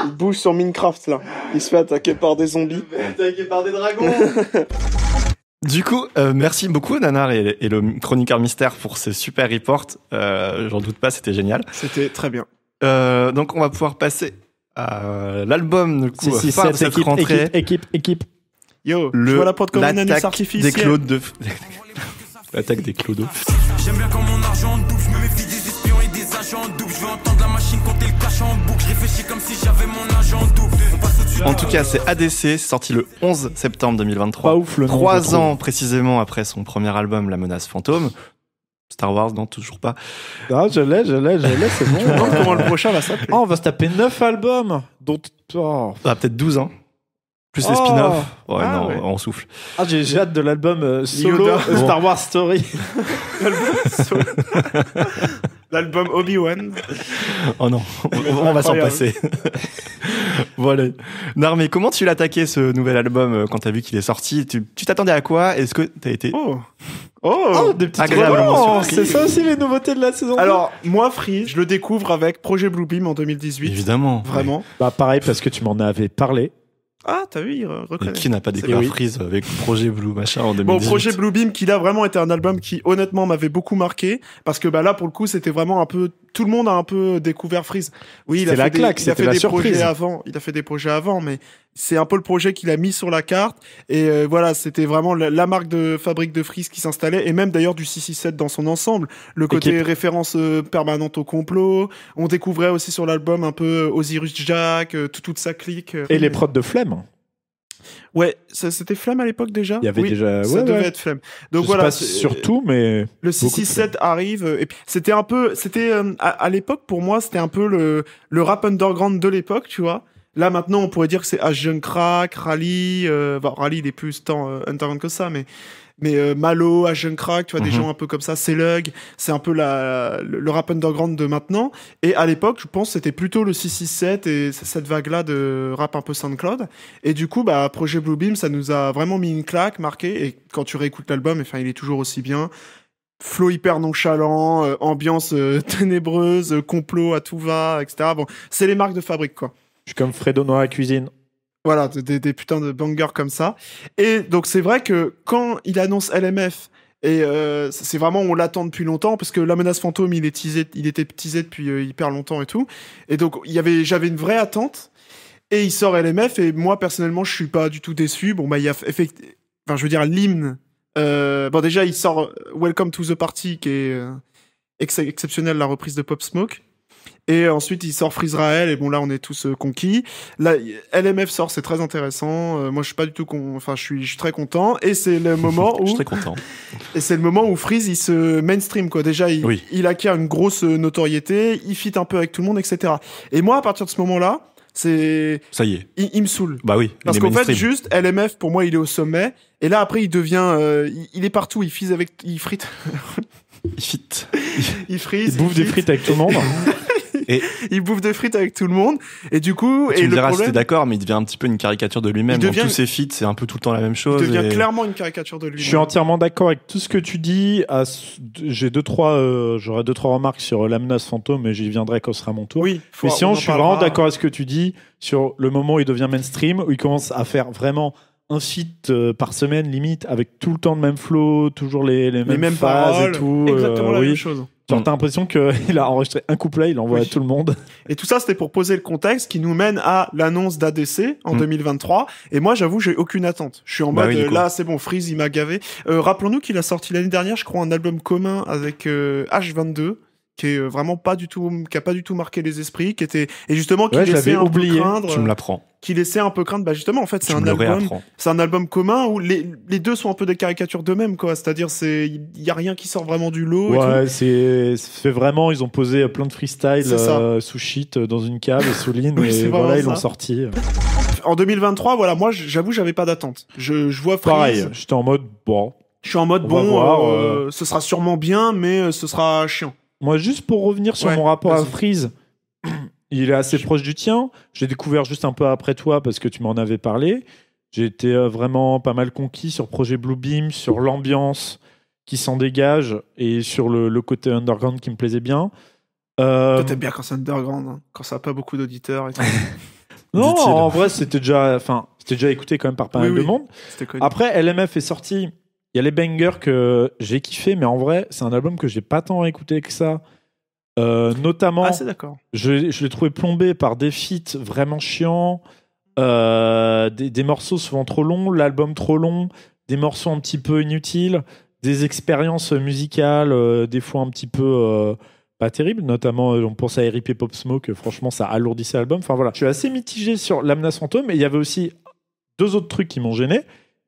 il bouge sur Minecraft, là. Il se fait attaquer par des zombies. Attaqué par des dragons. Du coup, merci beaucoup Nanar et le chroniqueur mystère pour ce super report. J'en doute pas, c'était génial. C'était très bien. Donc on va pouvoir passer à l'album du coup, 6, phare de 7, cette rentrée. équipe. Yo, je vois la prod comme un anus l'attaque artificiel. des Claudes de... L'attaque des Clodos. J'aime bien quand mon argent double, je me méfie des espions et des agents doubles. Je veux entendre la machine compter le cash en boucle. Je réfléchis comme si j'avais mon argent double. On passe au-dessus. En tout cas, c'est ADC, c'est sorti le 11 septembre 2023. Pas ouf le nom. je 3 trouve. ans précisément après son premier album, La Menace Fantôme. Star Wars, non, toujours pas. Ah, je l'ai, c'est bon. Je me demande comment le prochain va s'appeler. Ah, on va se taper 9 albums. Dont... Oh. Ah, peut-être 12 ans. Plus les Oh. spin-offs. Ouais, Ah, non, ouais. on souffle. Ah, j'ai hâte de l'album solo Yoda. Star Wars Story. L'album Obi-Wan. Oh non, on va s'en Incroyable. passer. Voilà. Non, mais comment tu l'as attaqué ce nouvel album quand t'as vu qu'il est sorti? Tu t'attendais à quoi? Est-ce que t'as été Oh. Oh, des petites Agréablement revanches. surpris. C'est ça aussi les nouveautés de la saison. Alors, moi, Free, je le découvre avec Projet Bluebeam en 2018. Évidemment. Vraiment. Bah pareil parce que tu m'en avais parlé. Ah, t'as vu, il Et reconnaît. qui n'a pas C'est découvert oui. Freeze avec Projet Blue machin en 2018? Bon, Projet Bluebeam, qui là vraiment était un album qui honnêtement m'avait beaucoup marqué, parce que bah là pour le coup c'était vraiment un peu, tout le monde a un peu découvert Freeze. Oui, il a C'était la fait claque, des, il a c'était fait la des surprise. projets avant, il a fait des projets avant, mais c'est un peu le projet qu'il a mis sur la carte. Et voilà, c'était vraiment la marque de fabrique de Freeze qui s'installait, et même d'ailleurs du 667 dans son ensemble. Le côté Équipe. référence permanente au complot. On découvrait aussi sur l'album un peu Osiris Jack, toute sa clique. Et les prods de Flemme. Ouais, c'était Flemme à l'époque déjà. Il y avait Oui, déjà. ça ouais, devait ouais. être Flemme. Donc Je voilà. sais pas surtout, mais Le 667 arrive, et puis c'était un peu, à l'époque pour moi c'était un peu le rap underground de l'époque, tu vois. Là maintenant on pourrait dire que c'est H. Crack, Rally, Rally il est plus tant underground que ça, mais Malo, H. Crack, tu vois, des gens un peu comme ça, Celug, c'est un peu le rap underground de maintenant. Et à l'époque je pense c'était plutôt le 667 et cette vague là de rap un peu SoundCloud. Et du coup bah Projet Bluebeam ça nous a vraiment mis une claque, marqué. Et quand tu réécoutes l'album, enfin il est toujours aussi bien. Flow hyper nonchalant, ambiance ténébreuse, complot à tout va, etc. Bon, c'est les marques de fabrique, quoi. je suis comme Fredo dans la cuisine. Voilà, des putains de bangers comme ça. Et donc, c'est vrai que quand il annonce LMF, et c'est vraiment, on l'attend depuis longtemps, parce que La Menace Fantôme, il était teasé depuis hyper longtemps et tout. Et donc, j'avais une vraie attente. Et il sort LMF, et moi, personnellement, je suis pas du tout déçu. Bon, bah, il y a enfin, je veux dire, l'hymne. Bon, déjà, il sort Welcome to the Party, qui est exceptionnel, la reprise de Pop Smoke. Et ensuite, il sort Freezerael, et bon, là, on est tous conquis. Là, LMF sort, c'est très intéressant. Moi, je suis pas du tout enfin, je suis très content. Et c'est le moment Je où, suis très content. et c'est le moment où Freeze, il se mainstream, quoi. Déjà, Oui. il acquiert une grosse notoriété, il fit un peu avec tout le monde, etc. Et moi, à partir de ce moment-là, Ça y est. il me saoule. Bah oui. Parce il est qu'en fait, mainstream. juste, LMF, pour moi, il est au sommet. Et là, après, il devient, il est partout. Il frite, Il fit. il frise. Il bouffe des fit. frites avec tout le monde. Il bouffe des frites avec tout le monde. Et du coup, Tu et me le diras si t'es problème, d'accord, mais il devient un petit peu une caricature de lui-même. Il Dans devient- tous ses feats, c'est un peu tout le temps la même il chose. devient et- clairement une caricature de lui. Je suis entièrement d'accord avec tout ce que tu dis. J'ai j'aurais 2-3 remarques sur La Menace Fantôme, mais j'y viendrai quand ce sera mon tour. Oui. Mais on sinon, en je suis parlera. vraiment d'accord avec ce que tu dis sur le moment où il devient mainstream, où il commence à faire vraiment un feat par semaine, limite, avec tout le temps le même flow, toujours les mêmes phases paroles, et tout. exactement la oui. même chose. Genre, t'as l'impression qu'il a enregistré un couplet, il l'envoie Oui. à tout le monde. Et tout ça, c'était pour poser le contexte qui nous mène à l'annonce d'ADC en Mm. 2023. Et moi, j'avoue, j'ai aucune attente. Je suis en Bah mode, oui, du coup. là, c'est bon, Freeze, il m'a gavé. Rappelons-nous qu'il a sorti l'année dernière, je crois, un album commun avec H22, qui est vraiment qui a pas du tout marqué les esprits, qui était et justement qui Ouais, je laissait l'avais un oublié. peu craindre, Tu me l'apprends. qui laissait un peu craindre. Bah justement, en fait, Tu me le réapprends. c'est un album commun où les deux sont un peu des caricatures d'eux-mêmes, quoi. C'est-à-dire, il y a rien qui sort vraiment du lot. Et tout. Ouais, c'est vraiment, ils ont posé plein de freestyle C'est ça. sous shit dans une cave et sous ligne Oui, c'est et vraiment voilà, ils l'ont ça. sorti. En 2023, voilà, moi, j'avoue, j'avais pas d'attente. Je vois Freeze. Pareil, j'étais en mode bon. Je suis en mode On va voir, ce sera sûrement bien, mais ce sera chiant. Moi, juste pour revenir sur Ouais, mon rapport à vas-y. Freeze, il est assez proche du tien. J'ai découvert juste un peu après toi parce que tu m'en avais parlé. J'ai été vraiment pas mal conquis sur Projet Bluebeam, sur l'ambiance qui s'en dégage et sur le côté underground qui me plaisait bien. Toi, t'aimes bien quand c'est underground, hein, quand ça a pas beaucoup d'auditeurs et tout. Non, dit-il. en vrai, c'était déjà écouté quand même par pas mal de Oui. monde. C'était connu. Après, LMF est sorti. Il y a les bangers que j'ai kiffé, mais en vrai, c'est un album que j'ai pas tant écouté que ça. Notamment, Ah, c'est d'accord. je l'ai trouvé plombé par des feats vraiment chiants, des morceaux souvent trop longs, l'album trop long, des morceaux un petit peu inutiles, des expériences musicales des fois un petit peu pas terribles. Notamment, on pense à R.I.P. Pop Smoke, franchement, ça alourdissait l'album. Enfin voilà, je suis assez mitigé sur La Menace Fantôme, et il y avait aussi deux autres trucs qui m'ont gêné.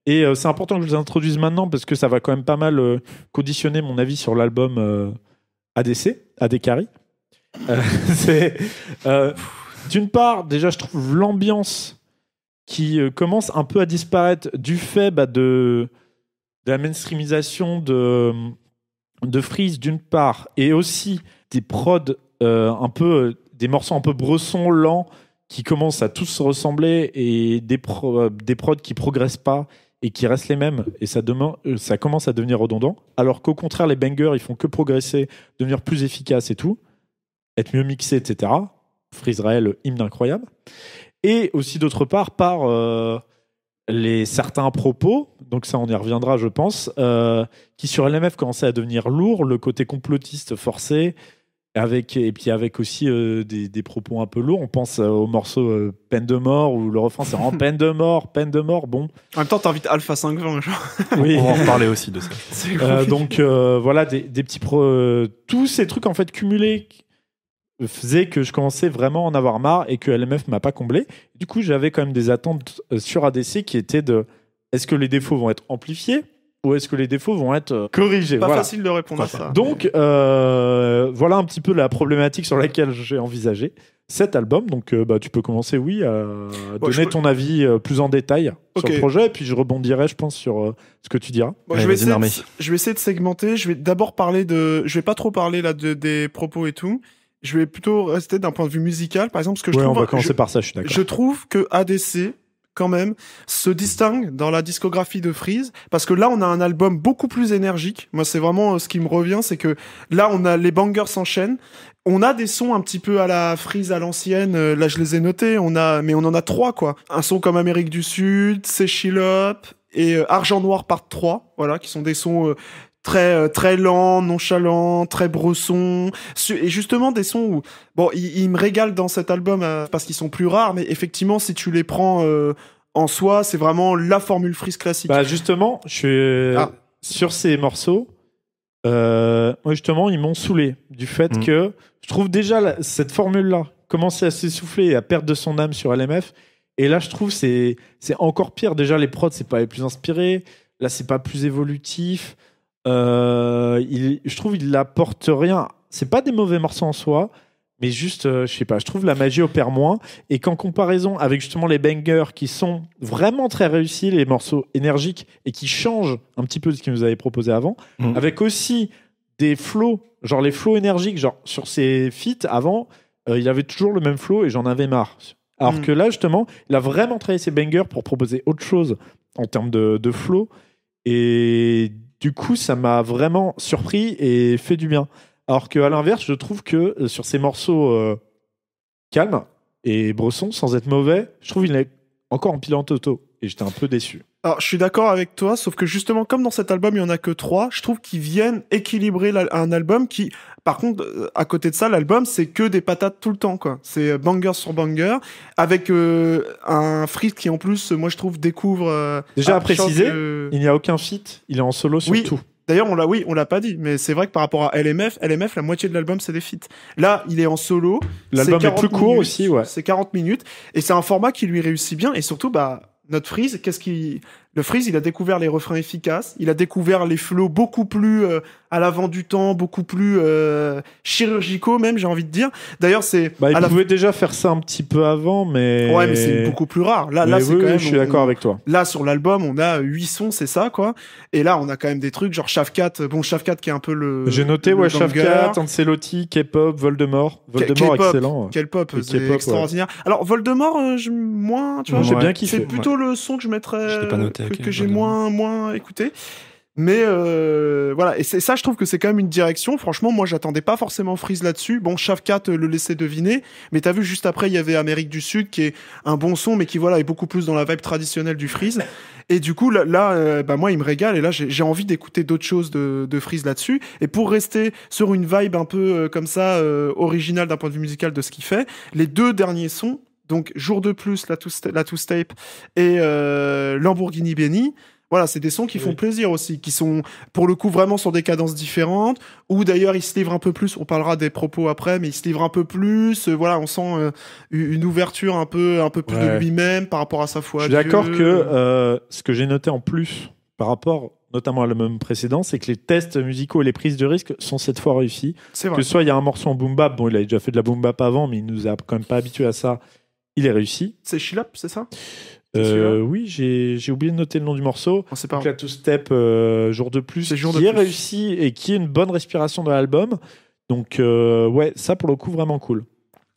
Et c'est important que je les introduise maintenant parce que ça va quand même pas mal conditionner mon avis sur l'album ADCari. D'une part, déjà, je trouve l'ambiance qui commence un peu à disparaître du fait de la mainstreamisation de Freeze, d'une part, et aussi des prods des morceaux un peu bressons, lents, qui commencent à tous se ressembler, et des prods qui progressent pas et qui restent les mêmes, et ça commence à devenir redondant, alors qu'au contraire les bangers ils font que progresser, devenir plus efficaces et tout, être mieux mixés, etc. Freeze Rael, hymne incroyable. Et aussi d'autre part par certains propos, donc ça on y reviendra je pense, qui sur LMF commençaient à devenir lourds, le côté complotiste forcé, et puis avec aussi des propos un peu lourds. On pense au morceau Peine de mort, où le refrain c'est en peine de mort, bon. En même temps, t'invites Alpha 520, genre. Oui. On va en reparler aussi de ça. C'est compliqué. Donc voilà, des petits tous ces trucs en fait cumulés faisaient que je commençais vraiment à en avoir marre et que LMF m'a pas comblé. Du coup, j'avais quand même des attentes sur ADC qui étaient est-ce que les défauts vont être amplifiés ou est-ce que les défauts vont être corrigés? Pas Voilà. facile de répondre à ça. Donc, voilà un petit peu la problématique sur laquelle j'ai envisagé cet album. Donc, tu peux commencer, à donner ton avis plus en détail sur le projet. Et puis, je rebondirai, je pense, sur ce que tu diras. Bon, Allez, je vais vas-y, Narmé. essayer de segmenter. Je vais d'abord parler je vais pas trop parler là des propos et tout. Je vais plutôt rester d'un point de vue musical, par exemple, parce que je Ouais, trouve. on va commencer par ça, je suis d'accord. Je trouve que ADC, quand même, se distingue dans la discographie de Freeze, parce que là, on a un album beaucoup plus énergique. Moi, c'est vraiment ce qui me revient, c'est que là, on a les bangers s'enchaînent. On a des sons un petit peu à la Freeze à l'ancienne. Là, je les ai notés. Mais on en a 3, quoi. Un son comme Amérique du Sud, C'est Chill Up et Argent Noir Part 3. Voilà, qui sont des sons très lents, nonchalants, très bressons. Et justement, des sons où, bon, ils me régalent dans cet album parce qu'ils sont plus rares, mais effectivement, si tu les prends en soi, c'est vraiment la formule Freeze classique. Bah, justement, je suis sur ces morceaux. Moi, justement, ils m'ont saoulé du fait que je trouve déjà cette formule-là commencer à s'essouffler et à perdre de son âme sur LMF. Et là, je trouve c'est encore pire. Déjà, les prods, c'est pas les plus inspirés. Là, c'est pas plus évolutif. Je trouve il apporte rien. C'est pas des mauvais morceaux en soi, mais juste, je sais pas, je trouve la magie opère moins. Et qu'en comparaison avec justement les bangers qui sont vraiment très réussis, les morceaux énergiques et qui changent un petit peu de ce qu'ils nous avaient proposé avant, avec aussi des flows, genre les flows énergiques, genre sur ces feats avant, il y avait toujours le même flow et j'en avais marre. Alors que là, justement, il a vraiment travaillé ses bangers pour proposer autre chose en termes de flow. Et du coup, ça m'a vraiment surpris et fait du bien. Alors qu'à l'inverse, je trouve que sur ces morceaux calmes et bressons, sans être mauvais, je trouve qu'il est encore en pilote auto. Et j'étais un peu déçu. Alors, je suis d'accord avec toi, sauf que justement, comme dans cet album, il y en a que 3, je trouve qu'ils viennent équilibrer un album qui, par contre, à côté de ça, l'album, c'est que des patates tout le temps, quoi. C'est banger sur banger, avec un Freeze qui, en plus, moi, je trouve, découvre... Déjà à préciser, il n'y a aucun feat, il est en solo sur Oui. tout. D'ailleurs, on l'a pas dit, mais c'est vrai que par rapport à LMF, la moitié de l'album, c'est des feats. Là, il est en solo. L'album c'est est plus 40 court minutes, aussi, ouais. C'est 40 minutes. Et c'est un format qui lui réussit bien. Et surtout, notre Freeze, le Freeze, il a découvert les refrains efficaces. Il a découvert les flows beaucoup plus à l'avant du temps, beaucoup plus chirurgicaux même, j'ai envie de dire. D'ailleurs, c'est... Il pouvait déjà faire ça un petit peu avant, mais... Ouais, mais c'est beaucoup plus rare. Là, c'est oui, quand même... je suis d'accord avec toi. Là, sur l'album, on a 8 sons, c'est ça, quoi. Et là, on a quand même des trucs genre Shafkat. Bon, Shafkat qui est un peu le... J'ai noté, le Shafkat, Ancelotti, K-pop, Voldemort. Voldemort, excellent. K-pop, c'est extraordinaire. Ouais. Alors, Voldemort, moins, tu vois. J'ai bien kiffé. C'est plutôt le son que je mettrais... Je l'ai pas noté, que j'ai moins écouté. Mais voilà, et c'est ça, je trouve que c'est quand même une direction. Franchement, moi, j'attendais pas forcément Freeze là-dessus. Bon, Shafkat le laissait deviner, mais t'as vu, juste après, il y avait Amérique du Sud, qui est un bon son, mais qui, voilà, est beaucoup plus dans la vibe traditionnelle du Freeze. Et du coup, là moi, il me régale, et là, j'ai envie d'écouter d'autres choses de Freeze là-dessus. Et pour rester sur une vibe un peu comme ça, originale d'un point de vue musical de ce qu'il fait, les 2 derniers sons, donc Jour de plus, la Two-Step et Lamborghini Benny, voilà, c'est des sons qui font plaisir aussi, qui sont pour le coup vraiment sur des cadences différentes, ou d'ailleurs il se livre un peu plus, on parlera des propos après, mais il se livre un peu plus, voilà, on sent une ouverture un peu plus de lui-même par rapport à sa foi. Je suis d'accord que ce que j'ai noté en plus par rapport notamment à l'album précédent, c'est que les tests musicaux et les prises de risque sont cette fois réussis. C'est vrai. Que soit il y a un morceau en boom bap, bon il a déjà fait de la boom bap avant, mais il nous a quand même pas habitués à ça, il est réussi. C'est Shilap, c'est ça? Oui, j'ai oublié de noter le nom du morceau. C'est pas la Two Step, Jour de plus, qui est réussi et qui est une bonne respiration dans l'album. Donc ouais, ça pour le coup vraiment cool.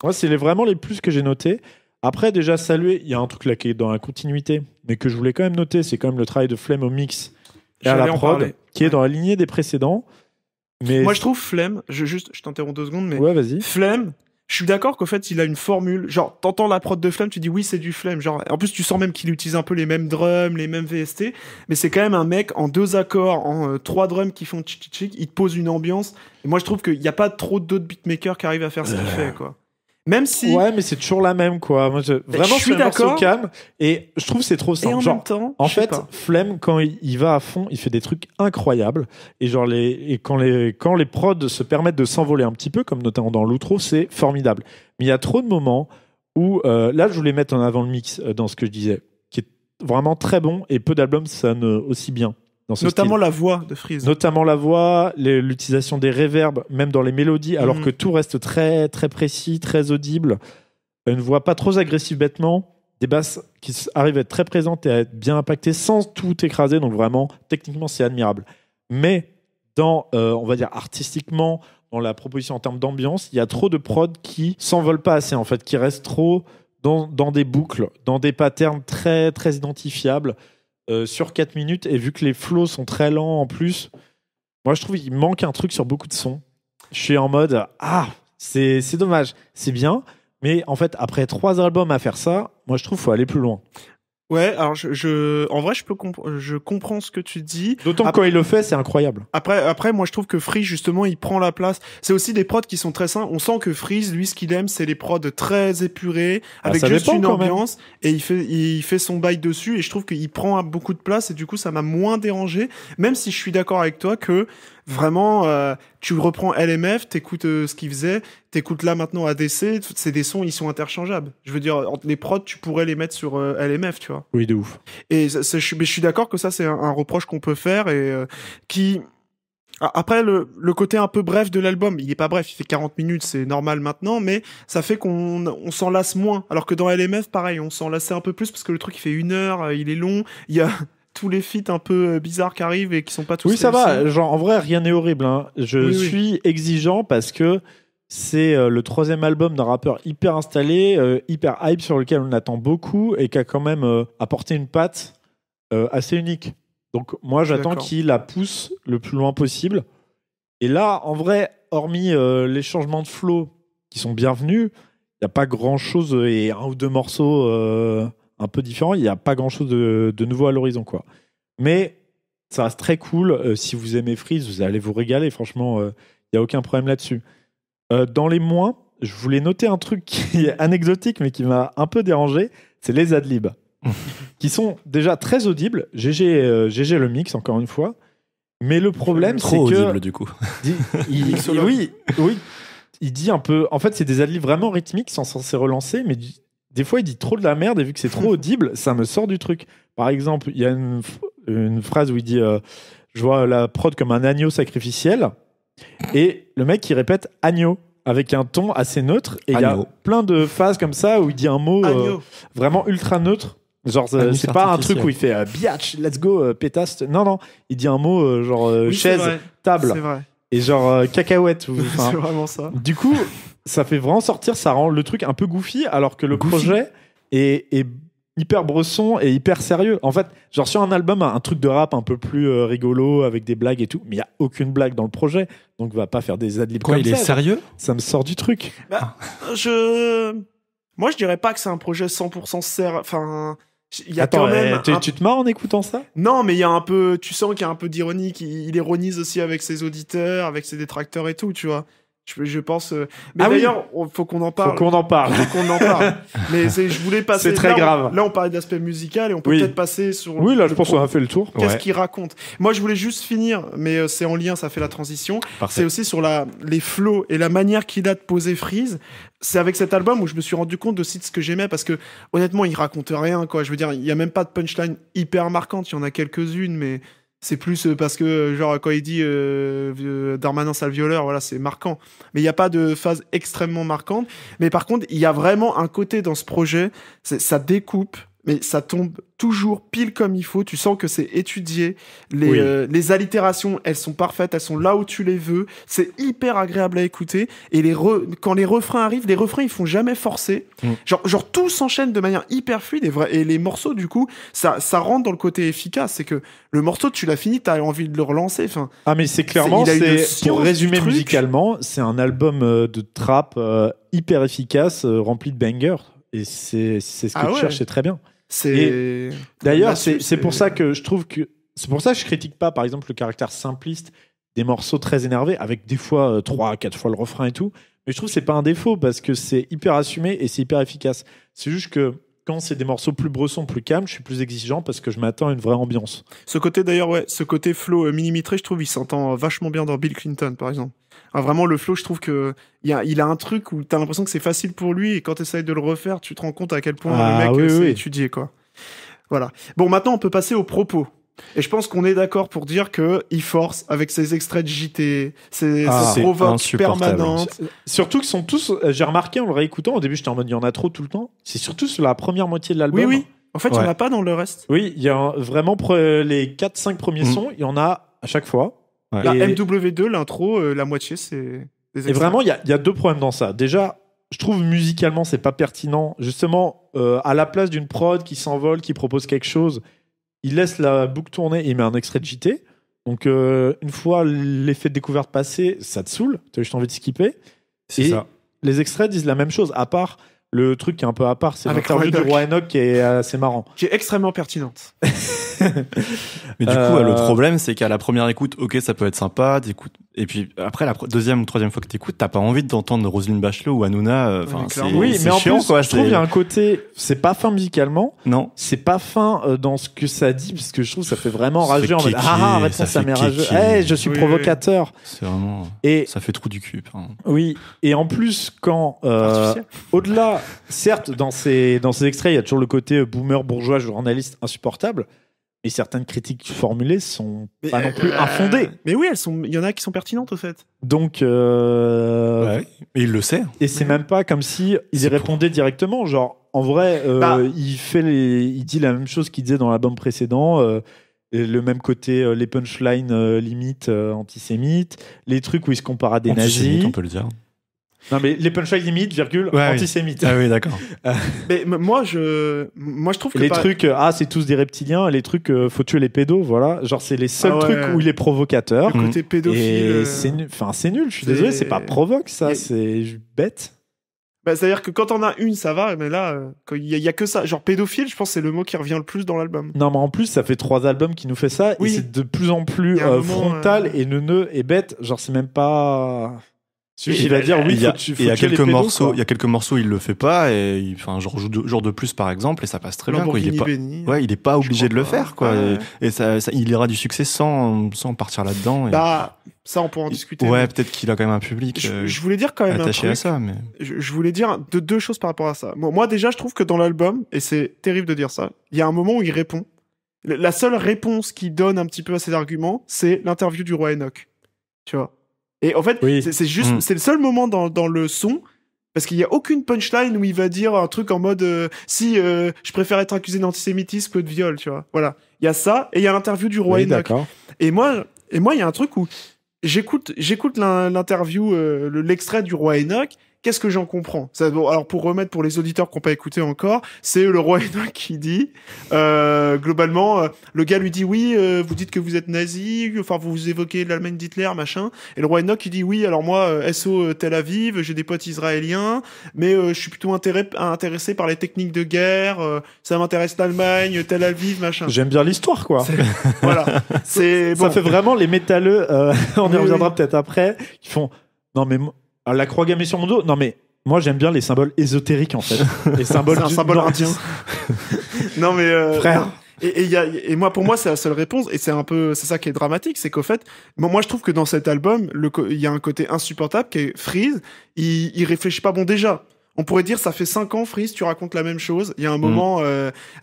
Moi, c'est vraiment les plus que j'ai notés. Après, déjà saluer, il y a un truc là qui est dans la continuité, mais que je voulais quand même noter, c'est quand même le travail de Flemme au mix et à la prod, qui est dans la lignée des précédents. Mais moi, je trouve Flemme, je t'interromps 2 secondes, mais ouais, vas-y. Flemme, je suis d'accord qu'en fait, il a une formule. Genre, t'entends la prod de Flemme, tu dis oui, c'est du Flemme. Genre, en plus, tu sens même qu'il utilise un peu les mêmes drums, les mêmes VST. Mais c'est quand même un mec en 2 accords, en 3 drums qui font tchic-tchic. Il te pose une ambiance. Et moi, je trouve qu'il n'y a pas trop d'autres beatmakers qui arrivent à faire ce qu'il fait, quoi. Même si. Ouais, mais c'est toujours la même, quoi. Moi, vraiment, je suis d'accord. Calme. Et je trouve que c'est trop simple. Et en même temps, en fait, Flemme, quand il va à fond, il fait des trucs incroyables. Et genre, quand les prods se permettent de s'envoler un petit peu, comme notamment dans l'outro, c'est formidable. Mais il y a trop de moments où, là, je voulais mettre en avant le mix dans ce que je disais, qui est vraiment très bon et peu d'albums sonnent aussi bien. Notamment la voix de Freeze. Notamment la voix, l'utilisation des reverbs, même dans les mélodies, alors que tout reste très, très précis, très audible. Une voix pas trop agressive bêtement, des basses qui arrivent à être très présentes et à être bien impactées sans tout écraser. Donc vraiment, techniquement, c'est admirable. Mais on va dire artistiquement, dans la proposition en termes d'ambiance, il y a trop de prods qui s'envolent pas assez, en fait, qui restent trop dans des boucles, dans des patterns très, très identifiables. Sur 4 minutes, et vu que les flows sont très lents en plus, moi je trouve qu'il manque un truc sur beaucoup de sons. Je suis en mode c'est dommage, c'est bien, mais en fait après 3 albums à faire ça, moi je trouve qu'il faut aller plus loin. Ouais, alors en vrai, je comprends ce que tu dis. D'autant que quand il le fait, c'est incroyable. Après, moi, je trouve que Freeze, justement, il prend la place. C'est aussi des prods qui sont très simples. On sent que Freeze, lui, ce qu'il aime, c'est les prods très épurés, avec juste une ambiance, et il fait son bail dessus, et je trouve qu'il prend beaucoup de place, et du coup, ça m'a moins dérangé, même si je suis d'accord avec toi que vraiment, tu reprends LMF, t'écoutes ce qu'il faisait, t'écoutes là maintenant ADC, c'est des sons, ils sont interchangeables. Je veux dire, les prods, tu pourrais les mettre sur LMF, tu vois. Oui, de ouf. Et je suis d'accord que ça, c'est un reproche qu'on peut faire et qui... Après, le côté un peu bref de l'album, il est pas bref, il fait 40 minutes, c'est normal maintenant, mais ça fait qu'on s'en lasse moins. Alors que dans LMF, pareil, on s'en lassait un peu plus parce que le truc, il fait 1 heure, il est long, il y a... tous les feats un peu bizarres qui arrivent et qui sont pas tous ça va, genre en vrai rien n'est horrible hein. Je suis exigeant parce que c'est le 3e album d'un rappeur hyper installé, hyper hype, sur lequel on attend beaucoup et qui a quand même apporté une patte assez unique. Donc moi j'attends qu'il la pousse le plus loin possible. Et là en vrai, hormis les changements de flow qui sont bienvenus, il n'y a pas grand chose et 1 ou 2 morceaux un peu différent, il n'y a pas grand chose de nouveau à l'horizon, quoi. Mais ça reste très cool. Si vous aimez Freeze, vous allez vous régaler. Franchement, il n'y a aucun problème là-dessus. Dans les moins, je voulais noter un truc qui est anecdotique, mais qui m'a un peu dérangé. C'est les adlibs, qui sont déjà très audibles. GG le mix, encore une fois. Mais le problème, c'est Trop que audible du coup. oui, il dit un peu. En fait, c'est des adlibs vraiment rythmiques qui sont censés relancer, mais des fois, il dit trop de la merde et vu que c'est trop audible, ça me sort du truc. Par exemple, il y a une phrase où il dit je vois la prod comme un agneau sacrificiel, et le mec il répète agneau avec un ton assez neutre, et il y a plein de phases comme ça où il dit un mot vraiment ultra neutre. Genre, c'est pas un truc où il fait biatch, let's go, pétasse. Non, il dit un mot genre chaise, table. C'est vrai. Et genre cacahuète. C'est vraiment ça. Du coup, ça fait vraiment sortir, ça rend le truc un peu goofy, alors que le projet est hyper bresson et hyper sérieux. En fait, genre sur un album, un truc de rap un peu plus rigolo, avec des blagues et tout, mais il n'y a aucune blague dans le projet, donc va pas faire des adlibs comme ça. Il est sérieux ? Ça me sort du truc. Moi, je dirais pas que c'est un projet 100% sérieux. Enfin... Il y a Attends, quand même tu te marres en écoutant ça ? Non, mais il y a un peu, tu sens qu'il y a un peu d'ironie, il ironise aussi avec ses auditeurs, avec ses détracteurs et tout, tu vois. Je pense. Mais d'ailleurs, faut qu'on en parle. Mais je voulais passer. C'est très grave. Là, on parlait d'aspect musical et on peut peut-être passer sur. Oui, là, je pense qu'on a fait le tour. Qu'est-ce qu'il raconte ? Moi, je voulais juste finir, mais c'est en lien, ça fait la transition. Parfait. C'est aussi sur les flows et la manière qu'il a de poser Freeze. C'est avec cet album où je me suis rendu compte aussi de ce que j'aimais, parce que honnêtement, il raconte rien, quoi. Je veux dire, il y a même pas de punchline hyper marquante. Il y en a quelques-unes, mais. C'est plus parce que, genre, quand il dit Darmanin sale violeur, voilà, c'est marquant. Mais il n'y a pas de phase extrêmement marquante. Mais par contre, il y a vraiment un côté dans ce projet, ça découpe, mais ça tombe toujours pile comme il faut. Tu sens que c'est étudié. Les allitérations, elles sont parfaites, elles sont là où tu les veux. C'est hyper agréable à écouter. Et quand les refrains arrivent, les refrains, ils font jamais forcer. Genre tout s'enchaîne de manière hyper fluide. Et les morceaux, du coup, ça rentre dans le côté efficace. C'est que le morceau, tu l'as fini, t'as envie de le relancer. Enfin, mais c'est clairement, pour résumer musicalement, c'est un album de trap hyper efficace, rempli de bangers. Et c'est ce que tu cherches, c'est très bien. D'ailleurs, c'est pour ça que je trouve que c'est pour ça que je critique pas, par exemple, le caractère simpliste des morceaux très énervés, avec des fois 3-4 fois le refrain et tout. Mais je trouve que c'est pas un défaut, parce que c'est hyper assumé et c'est hyper efficace. C'est juste que quand c'est des morceaux plus bressons, plus calmes, je suis plus exigeant parce que je m'attends à une vraie ambiance. Ce côté d'ailleurs, ce côté flow millimétré, je trouve, il s'entend vachement bien dans Bill Clinton, par exemple. Vraiment, le flow, je trouve que il a un truc où t'as l'impression que c'est facile pour lui, et quand t'essayes de le refaire, tu te rends compte à quel point le mec s'est étudié, quoi. Voilà. Bon, maintenant, on peut passer aux propos. Et je pense qu'on est d'accord pour dire qu'il force avec ses extraits de JT, ses provoques permanentes. Surtout qu'ils sont tous, j'ai remarqué en le réécoutant, au début j'étais en mode il y en a trop tout le temps. C'est surtout sur la première moitié de l'album. Oui. En fait, il n'y en a pas dans le reste. Oui, il y a vraiment les 4-5 premiers sons, il y en a à chaque fois. Ouais. La MW2, l'intro, la moitié, c'est des extraits. Et vraiment, il y a deux problèmes dans ça. Déjà, je trouve musicalement, c'est pas pertinent. Justement, à la place d'une prod qui s'envole, qui propose quelque chose, il laisse la boucle tourner et il met un extrait de JT. Donc, une fois l'effet de découverte passé, ça te saoule. Tu as juste envie de skipper. Et ça. Les extraits disent la même chose, à part le truc qui est un peu à part, c'est l'interview du Roi Enoch qui est assez marrant. Qui est extrêmement pertinente. Mais du coup, le problème, c'est qu'à la première écoute, ok, ça peut être sympa, t'écoutes. Et puis après, la deuxième ou troisième fois que t'écoutes, t'as pas envie d'entendre Roselyne Bachelot ou Hanouna. Oui, mais en plus, je trouve qu'il y a un côté, c'est pas fin musicalement. Non. C'est pas fin dans ce que ça dit, parce que je trouve que ça fait vraiment rager en mode arrête ça m'est rageux. Je suis provocateur. C'est vraiment. Et ça fait trou du cul. Oui. Et en plus, quand au-delà, certes, dans ces extraits, il y a toujours le côté boomer, bourgeois, journaliste insupportable. Et certaines critiques formulées sont pas non plus infondées. Mais oui, il y en a qui sont pertinentes, au fait. Donc, et il le sait. Et c'est même pas comme si il y répondait directement. Genre, en vrai, il dit la même chose qu'il disait dans l'album précédent. Le même côté, les punchlines limite antisémites, les trucs où il se compare à des nazis. On peut le dire. Non, mais les punchlines limite, virgule, antisémites. Ah oui, d'accord. Mais moi, je trouve que les trucs, c'est tous des reptiliens, les trucs, faut tuer les pédos, voilà. Genre, c'est les seuls trucs où il est provocateur. Le côté pédophile. Et c'est nul, je suis désolé, c'est pas provoque, ça, c'est bête. C'est-à-dire que quand on a une, ça va, mais là, il y a que ça. Genre, pédophile, je pense que c'est le mot qui revient le plus dans l'album. Non, mais en plus, ça fait 3 albums qui nous fait ça, et c'est de plus en plus frontal et neuneux et bête. Genre, c'est même pas... Il va dire oui, il y a, faut il y a tuer les quelques pédos, morceaux, quoi. il y a quelques morceaux, il le fait pas et enfin genre jour de plus par exemple et ça passe très bien quoi. Il est Lamborghini pas, Benny, ouais, il est pas obligé de le crois pas. faire quoi. Ouais. Et ça, il ira du succès sans partir là-dedans. Et- Bah, ça, on pourra en discuter. ouais, mais peut-être qu'il a quand même un public je voulais dire quand même un attaché truc. à ça, mais Je voulais dire deux choses par rapport à ça. Moi, déjà, je trouve que dans l'album, et c'est terrible de dire ça, il y a un moment où il répond. La seule réponse qu'il donne un petit peu à ses arguments, c'est l'interview du roi Enoch. Tu vois. Et en fait, Oui. c'est juste, c'est le seul moment dans le son, parce qu'il y a aucune punchline où il va dire un truc en mode je préfère être accusé d'antisémitisme que de viol, tu vois. Voilà. Il y a ça, et il y a l'interview du roi Oui, Enoch. d'accord. Et moi, il y a un truc où j'écoute l'interview, l'extrait du roi Enoch. Qu'est-ce que j'en comprends? Alors, pour remettre pour les auditeurs qui n'ont pas écouté encore, c'est le roi Enoch qui dit, globalement, le gars lui dit oui, vous dites que vous êtes nazi, enfin vous évoquez l'Allemagne d'Hitler, machin. Et le roi Enoch il dit oui, alors moi, SO Tel Aviv, j'ai des potes israéliens, mais je suis plutôt intéressé par les techniques de guerre, ça m'intéresse l'Allemagne, Tel Aviv, machin. J'aime bien l'histoire, quoi. Voilà. C'est bon. Ça fait vraiment les métalleux, on y Oui, reviendra oui. peut-être après, qui font non mais la croix gammée sur mon dos, non mais moi j'aime bien les symboles ésotériques en fait. Les symboles C'est un symbole nordiques. indien. Non mais Frère. Et moi, pour moi, c'est la seule réponse, et c'est ça qui est dramatique, c'est qu'au fait, moi, je trouve que dans cet album, il y a un côté insupportable qui est Freeze. Il réfléchit pas. Bon, déjà, on pourrait dire, ça fait 5 ans, Freeze, tu racontes la même chose. Il y a un moment,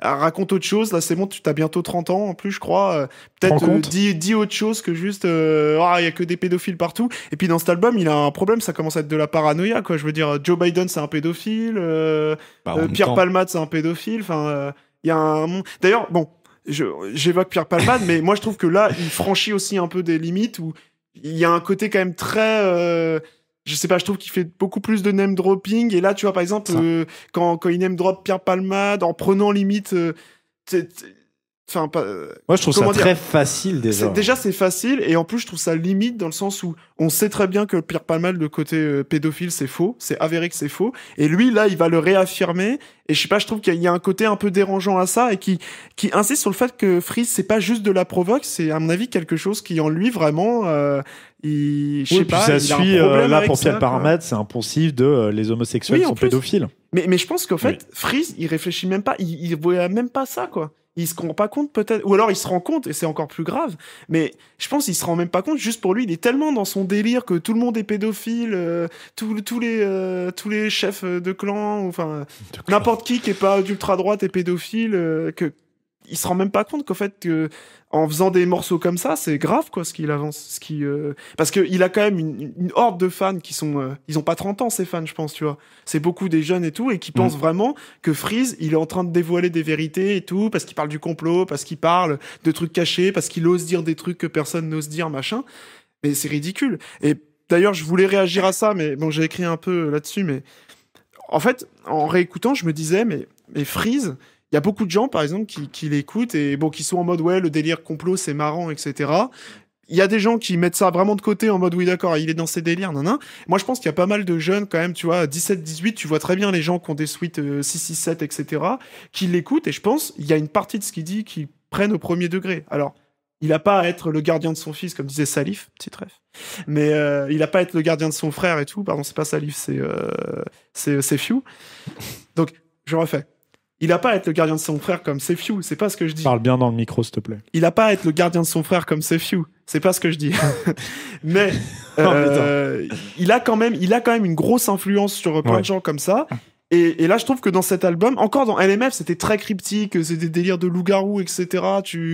raconte autre chose. Là, c'est bon, tu as bientôt 30 ans, en plus, je crois. Peut-être dis autre chose que juste, il y a que des pédophiles partout. Et puis, dans cet album, il a un problème, ça commence à être de la paranoïa, quoi. Je veux dire, Joe Biden, c'est un pédophile. Pierre Palmade, c'est un pédophile. Enfin, il y a un... D'ailleurs, bon, j'évoque Pierre Palmade, mais moi, je trouve que là, il franchit aussi un peu des limites où il y a un côté quand même très... je sais pas, je trouve qu'il fait beaucoup plus de name dropping. Et là, tu vois, par exemple, quand il name drop Pierre Palmade, en prenant limite... Enfin, moi, je trouve ça très facile déjà. Déjà, c'est facile, et en plus, je trouve ça limite dans le sens où on sait très bien que Pierre Palmade, le côté pédophile, c'est faux, c'est avéré que c'est faux. Et lui, là, il va le réaffirmer. Et je sais pas, je trouve qu'il y a un côté un peu dérangeant à ça, et qui insiste sur le fait que Freeze, c'est pas juste de la provoque, c'est à mon avis quelque chose qui en lui vraiment. Je sais pas. Ça il a un suit problème là avec pour ça, Pierre Palmade, c'est un poncif de les homosexuels Oui, en sont plus. pédophiles. Mais je pense qu'en fait, Freeze, il réfléchit même pas, il voit même pas ça, quoi. Il se rend pas compte peut-être, ou alors il se rend compte et c'est encore plus grave. Mais je pense qu'il se rend même pas compte. Juste pour lui, il est tellement dans son délire que tout le monde est pédophile, tous les chefs de clan, enfin n'importe qui est pas d'ultra droite est pédophile, que il se rend même pas compte qu'en fait que en faisant des morceaux comme ça, c'est grave quoi ce qu'il avance, parce que il a quand même une horde de fans qui sont ils ont pas 30 ans ces fans, je pense, tu vois. C'est beaucoup des jeunes et tout, et qui pensent vraiment que Freeze, il est en train de dévoiler des vérités et tout, parce qu'il parle du complot, parce qu'il parle de trucs cachés, parce qu'il ose dire des trucs que personne n'ose dire, machin. Mais c'est ridicule. Et d'ailleurs, je voulais réagir à ça, mais bon, j'ai écrit un peu là-dessus, mais en fait, en réécoutant, je me disais, mais Freeze, il y a beaucoup de gens, par exemple, qui l'écoutent et bon, qui sont en mode, ouais, le délire complot, c'est marrant, etc. Il y a des gens qui mettent ça vraiment de côté en mode, oui, d'accord, il est dans ses délires, nan. Moi, je pense qu'il y a pas mal de jeunes, quand même, tu vois, 17, 18, tu vois très bien les gens qui ont des suites 667, etc., qui l'écoutent, et je pense, il y a une partie de ce qu'il dit qui prennent au premier degré. Alors, il a pas à être le gardien de son fils, comme disait Salif, petit ref. Mais il a pas à être le gardien de son frère et tout. Pardon, c'est pas Salif, c'est Few. Donc, je refais. Il a pas à être le gardien de son frère comme c'est Few, c'est pas ce que je dis. Parle bien dans le micro, s'il te plaît. Il a pas à être le gardien de son frère comme c'est Few, c'est pas ce que je dis. Mais il a quand même une grosse influence sur plein de gens comme ça. Et là, je trouve que dans cet album, encore dans LMF, c'était très cryptique, c'est des délires de loup-garou, etc.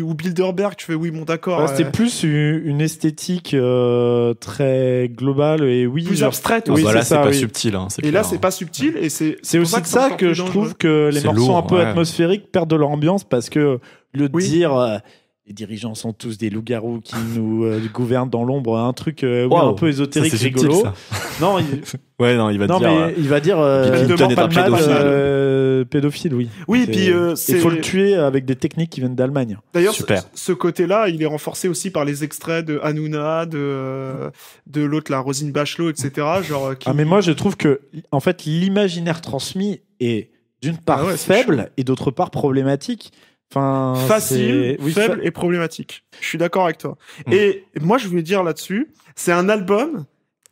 Ou Bilderberg, tu fais oui, bon, d'accord. C'était plus une esthétique très globale et plus abstraite. Oui, aussi. là, c'est pas subtil. Hein, et là, c'est pas subtil. Et c'est aussi de ça que je trouve que les morceaux un peu atmosphériques perdent de leur ambiance, parce que au lieu de dire les dirigeants sont tous des loups-garous qui nous gouvernent dans l'ombre, un truc un peu ésotérique, rigolo. Subtil, non, il va dire. Il va dire Clinton est un pédophile, oui. Oui, puis il faut le tuer avec des techniques qui viennent d'Allemagne. D'ailleurs, ce côté-là, il est renforcé aussi par les extraits de Hanouna, de l'autre, la Rosine Bachelot, etc. Genre, mais moi, je trouve que, en fait, l'imaginaire transmis est d'une part faible et d'autre part problématique. Enfin, facile, faible et problématique. Je suis d'accord avec toi. Et moi, je voulais dire là-dessus, c'est un album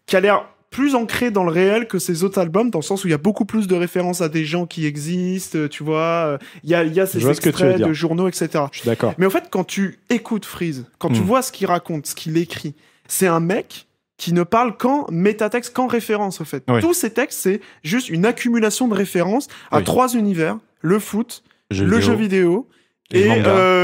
qui a l'air plus ancré dans le réel que ses autres albums, dans le sens où il y a beaucoup plus de références à des gens qui existent, tu vois. Il y a ces extraits de journaux, etc. Je suis d'accord. Mais en fait, quand tu écoutes Freeze, quand tu vois ce qu'il raconte, ce qu'il écrit, c'est un mec qui ne parle qu'en métatexte, qu'en référence, en fait. Oui. Tous ces textes, c'est juste une accumulation de références à 3 univers, le foot, le jeu vidéo et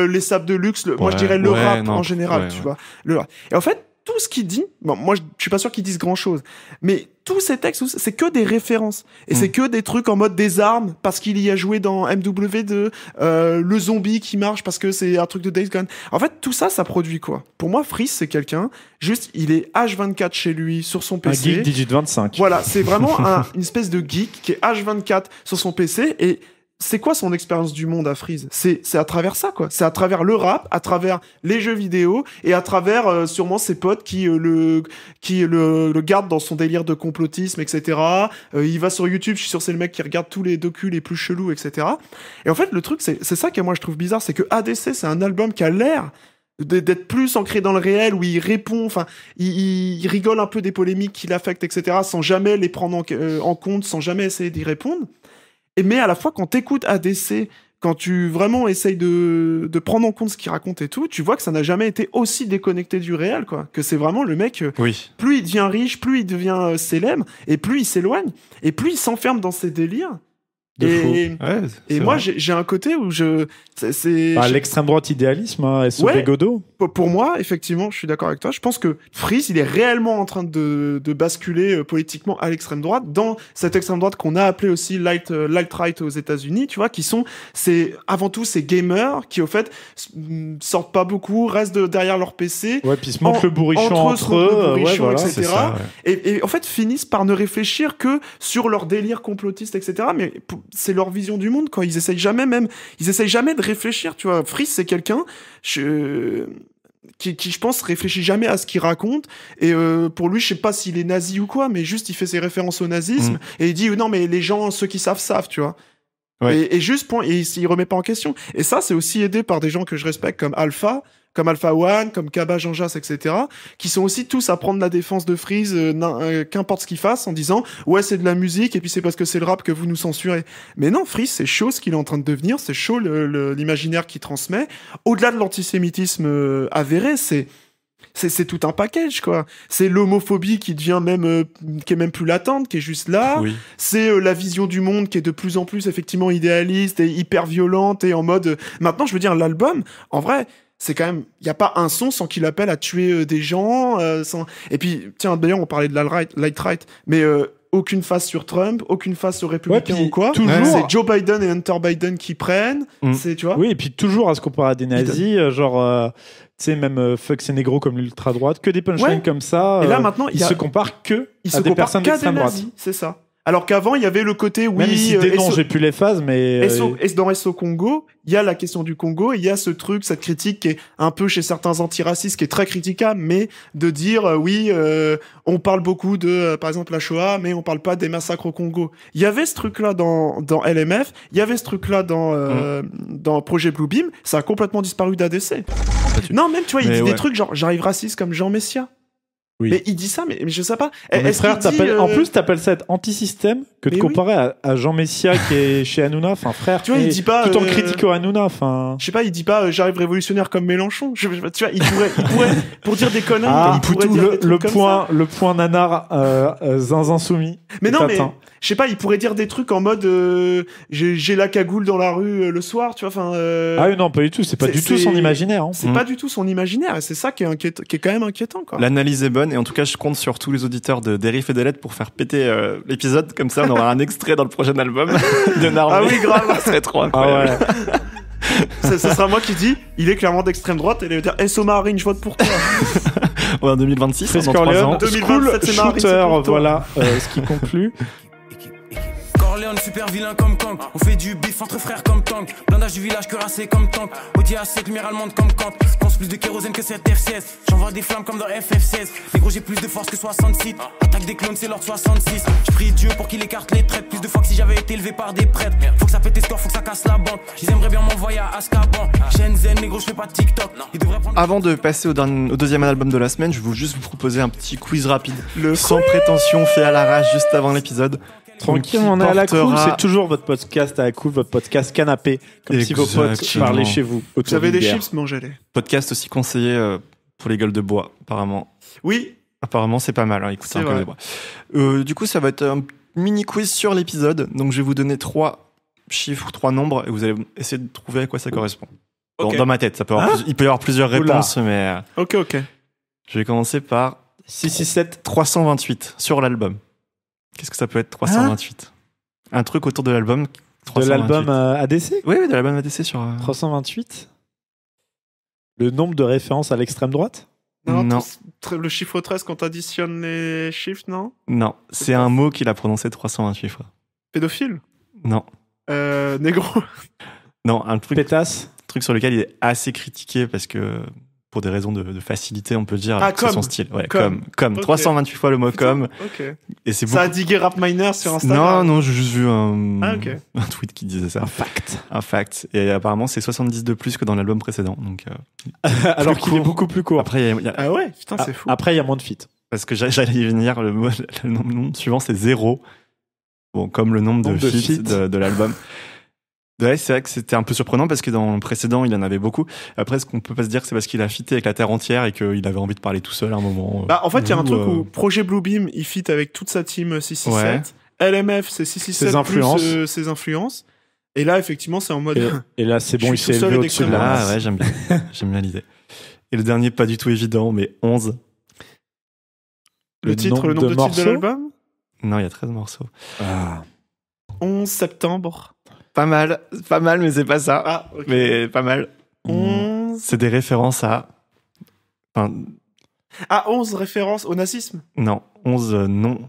les sables de luxe, moi je dirais le rap en général, tu vois. Le rap. Et en fait, tout ce qu'il dit, bon, moi je suis pas sûr qu'ils disent grand chose, mais tous ces textes, c'est que des références. Et c'est que des trucs en mode des armes, parce qu'il y a joué dans MW2, le zombie qui marche parce que c'est un truc de Days Gone. En fait, tout ça, ça produit quoi? Pour moi, Freeze, c'est quelqu'un, juste, il est H24 chez lui, sur son PC. Un geek digit 25. Voilà, c'est vraiment une espèce de geek qui est H24 sur son PC et c'est quoi son expérience du monde à Freeze? C'est à travers ça, quoi. C'est à travers le rap, à travers les jeux vidéo et à travers sûrement ses potes qui le gardent dans son délire de complotisme, etc. Il va sur YouTube, je suis sûr c'est le mec qui regarde tous les docus les plus chelous, etc. Et en fait, le truc, c'est ça que moi je trouve bizarre, c'est que ADC, c'est un album qui a l'air d'être plus ancré dans le réel, où il répond, enfin, il rigole un peu des polémiques qui l'affectent, etc., sans jamais les prendre en compte, sans jamais essayer d'y répondre. Mais à la fois, quand t'écoutes ADC, quand tu vraiment essayes de prendre en compte ce qu'il raconte et tout, tu vois que ça n'a jamais été aussi déconnecté du réel, quoi. Que c'est vraiment le mec, plus il devient riche, plus il devient célèbre, et plus il s'éloigne, et plus il s'enferme dans ses délires. Et moi, j'ai un côté où l'extrême droite idéalisme, hein, S.O.B. Godot. Pour moi, effectivement, je suis d'accord avec toi. Je pense que Freeze, il est réellement en train de basculer politiquement à l'extrême droite, dans cette extrême droite qu'on a appelée aussi alt-right aux États-Unis, tu vois, c'est avant tout ces gamers qui, au fait, sortent pas beaucoup, restent derrière leur PC. Ouais, puis se montrent le bourrichon entre eux, etc. Ça, et en fait, finissent par ne réfléchir que sur leur délire complotiste, etc. Mais c'est leur vision du monde, quoi. Ils essayent jamais de réfléchir, tu vois. Freeze, c'est quelqu'un qui, je pense, réfléchit jamais à ce qu'il raconte. Et pour lui, je sais pas s'il est nazi ou quoi, mais juste, il fait ses références au nazisme. Et il dit, non, mais les gens, ceux qui savent, tu vois. Ouais. Et juste, il remet pas en question. Et ça, c'est aussi aidé par des gens que je respecte, comme Alpha One, comme Kaba, Jean Jas, etc., qui sont aussi tous à prendre la défense de Freeze, qu'importe ce qu'il fasse, en disant ouais, c'est de la musique et puis c'est parce que c'est le rap que vous nous censurez. Mais non, Freeze, c'est chaud ce qu'il est en train de devenir, c'est chaud l'imaginaire qu'il transmet. Au-delà de l'antisémitisme avéré, c'est tout un package, quoi. C'est l'homophobie qui devient qui est même plus latente, qui est juste là. Oui. C'est la vision du monde qui est de plus en plus effectivement idéaliste et hyper violente et en mode. Maintenant, je veux dire, l'album, en vrai, c'est quand même, il y a pas un son sans qu'il appelle à tuer des gens. Et puis, tiens, d'ailleurs, on parlait de l'alt-right, mais aucune face sur Trump, aucune face sur républicains ou quoi. Toujours... C'est Joe Biden et Hunter Biden qui prennent. C'est, tu vois. Oui, et puis toujours à se comparer à des nazis, genre. Tu sais, même Fuck c'est négro comme l'ultra-droite, que des punchlines comme ça. Et là, maintenant, il se compare que à des personnes d'extrême droite. C'est ça. Alors qu'avant, il y avait le côté, oui... Même si j'ai plus les phases, mais... Dans SO Congo, il y a la question du Congo, il y a ce truc, cette critique qui est un peu chez certains antiracistes, qui est très critiquable, mais de dire, on parle beaucoup de, par exemple, la Shoah, mais on parle pas des massacres au Congo. Il y avait ce truc-là dans LMF, il y avait ce truc-là dans Projet Bluebeam, ça a complètement disparu d'ADC. Non, même, tu vois, il dit des trucs genre, j'arrive raciste comme Jean Messia. Oui. Mais il dit ça, mais je sais pas. Frère, en plus, t'appelles ça être anti-système que de comparer à Jean Messia qui est chez Hanouna. Enfin, frère, tu vois, il dit pas. Tout en critiquant Hanouna. Enfin. Je sais pas, il dit pas j'arrive révolutionnaire comme Mélenchon. Tu vois, il pourrait pour dire des conneries. Il pourrait dire des trucs comme ça. Le point nanar zinzin soumis. Mais non, mais je sais pas, il pourrait dire des trucs en mode j'ai la cagoule dans la rue le soir, tu vois. Enfin. Ah oui, non, pas du tout. C'est pas du tout son imaginaire. Hein. C'est pas du tout son imaginaire. Et c'est ça qui est quand même inquiétant, quoi. L'analyse est bonne. Et en tout cas, je compte sur tous les auditeurs de Dérive et des Lettres pour faire péter l'épisode. Comme ça, on aura un extrait dans le prochain album de Narmé. Ah oui, grave. Ça serait trop incroyable. Ah ouais. Ça sera moi qui dis, il est clairement d'extrême droite et il va dire SO Marine, je vote pour toi. Ouais, en 2026, dans 3 ans. 2027, c'est Marine, Shooter, voilà ce qui conclut. Corleone, super vilain comme Kang. On fait du bif entre frères comme Tang. Blindage du village cuirassé comme Tank. Audi A7, lumière allemande comme Kant. Pense plus de kérosène que cette F16. J'envoie des flammes comme dans FF16. Négro, j'ai plus de force que 66. Attaque des clones, c'est l'ordre 66. J'prie Dieu pour qu'il écarte les traites. Plus de fois que si j'avais été élevé par des prêtres. Faut que ça pète tes scores, faut que ça casse la banque. Ils aimeraient bien m'envoyer à Azkaban. Shenzhen, négro, j'fais pas de TikTok. Ils devraient prendre... Avant de passer au deuxième album de la semaine, je veux juste vous proposer un petit quiz rapide, sans prétention, fait à l'arrache juste avant l'épisode. Tranquille, Donc, on est à la cool. portera- C'est toujours votre podcast à la cool, votre podcast canapé. Comme si vos potes Exactement. parlaient chez vous. Vous autour avez d'une des bière. chips, mangez-les. Podcast aussi conseillé pour les gueules de bois, apparemment. Oui, Apparemment, c'est pas mal, hein, écoutez C'est un peu vrai. de bois. Du coup, ça va être un mini quiz sur l'épisode. Donc, je vais vous donner 3 chiffres, 3 nombres, et vous allez essayer de trouver à quoi ça correspond. Bon, Ok. dans ma tête, ça peut avoir il peut y avoir plusieurs Oula. réponses, mais ok. je vais commencer par 667. 328 sur l'album. Qu'est-ce que ça peut être 328 Un truc autour de l'album. De 328. l'album ADC Oui, oui, de l'album ADC sur. 328. Le nombre de références à l'extrême droite. Non. Le chiffre 13 quand t'additionnes les chiffres, non? Non, c'est un mot qu'il a prononcé 328 fois. Pédophile? Non. Négro? Non, un truc Pétasse. sur lequel il est assez critiqué parce que pour des raisons de facilité, on peut dire Ah, que c'est son comme. style. Ouais, Comme. comme. Ok. 328 fois le mot comme. Ok. Et c'est Ça a beaucoup. digué Rap Miner sur Non, Instagram. non, j'ai juste vu un tweet qui disait ça. Un fact. Un fact. Et apparemment, c'est 70 de plus que dans l'album précédent. Donc, Alors qu'il est court. beaucoup plus court. après, il y a- Ah ouais, putain, c'est fou. Après, il y a moins de feats. parce que j'allais y venir, le nom suivant, c'est 0. Bon, comme le nombre de Nombre de feats feats. de l'album. Ouais, c'est vrai que c'était un peu surprenant parce que dans le précédent, il en avait beaucoup. Après, ce qu'on peut pas se dire, c'est parce qu'il a fité avec la Terre entière et qu'il avait envie de parler tout seul à un moment. Bah, en fait, il y a un Ou, truc où Projet Bluebeam, il fit avec toute sa team 667. LMF, c'est 667 Ses influences. plus ses influences. Et là, effectivement, c'est en mode. Et là, c'est bon, Je il suis s'est tout seul élevé et au-dessus de des la conneries. Ah masse. ouais, j'aime bien. J'aime bien l'idée. Et le dernier, pas du tout évident, mais 11. le titre, le nombre de titres de morceaux. l'album? Non, il y a 13 morceaux. Ah. 11 septembre. Pas mal, mais c'est pas ça. Ah, ok. Mais pas mal. 11. C'est des références à. Enfin, Ah, 11 références au nazisme. non, 11 noms.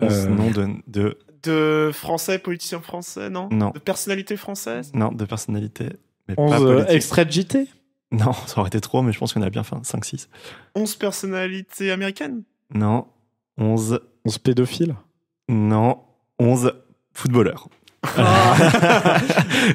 11 noms de. De français, politiciens français, non? Non. De personnalités françaises? Non, de personnalités. Mais 11 pas politiques. extraits de JT. Non, ça aurait été trop, mais je pense qu'on a bien fait 5-6. 11 personnalités américaines? Non, 11. 11 pédophiles. Non, 11 footballeurs.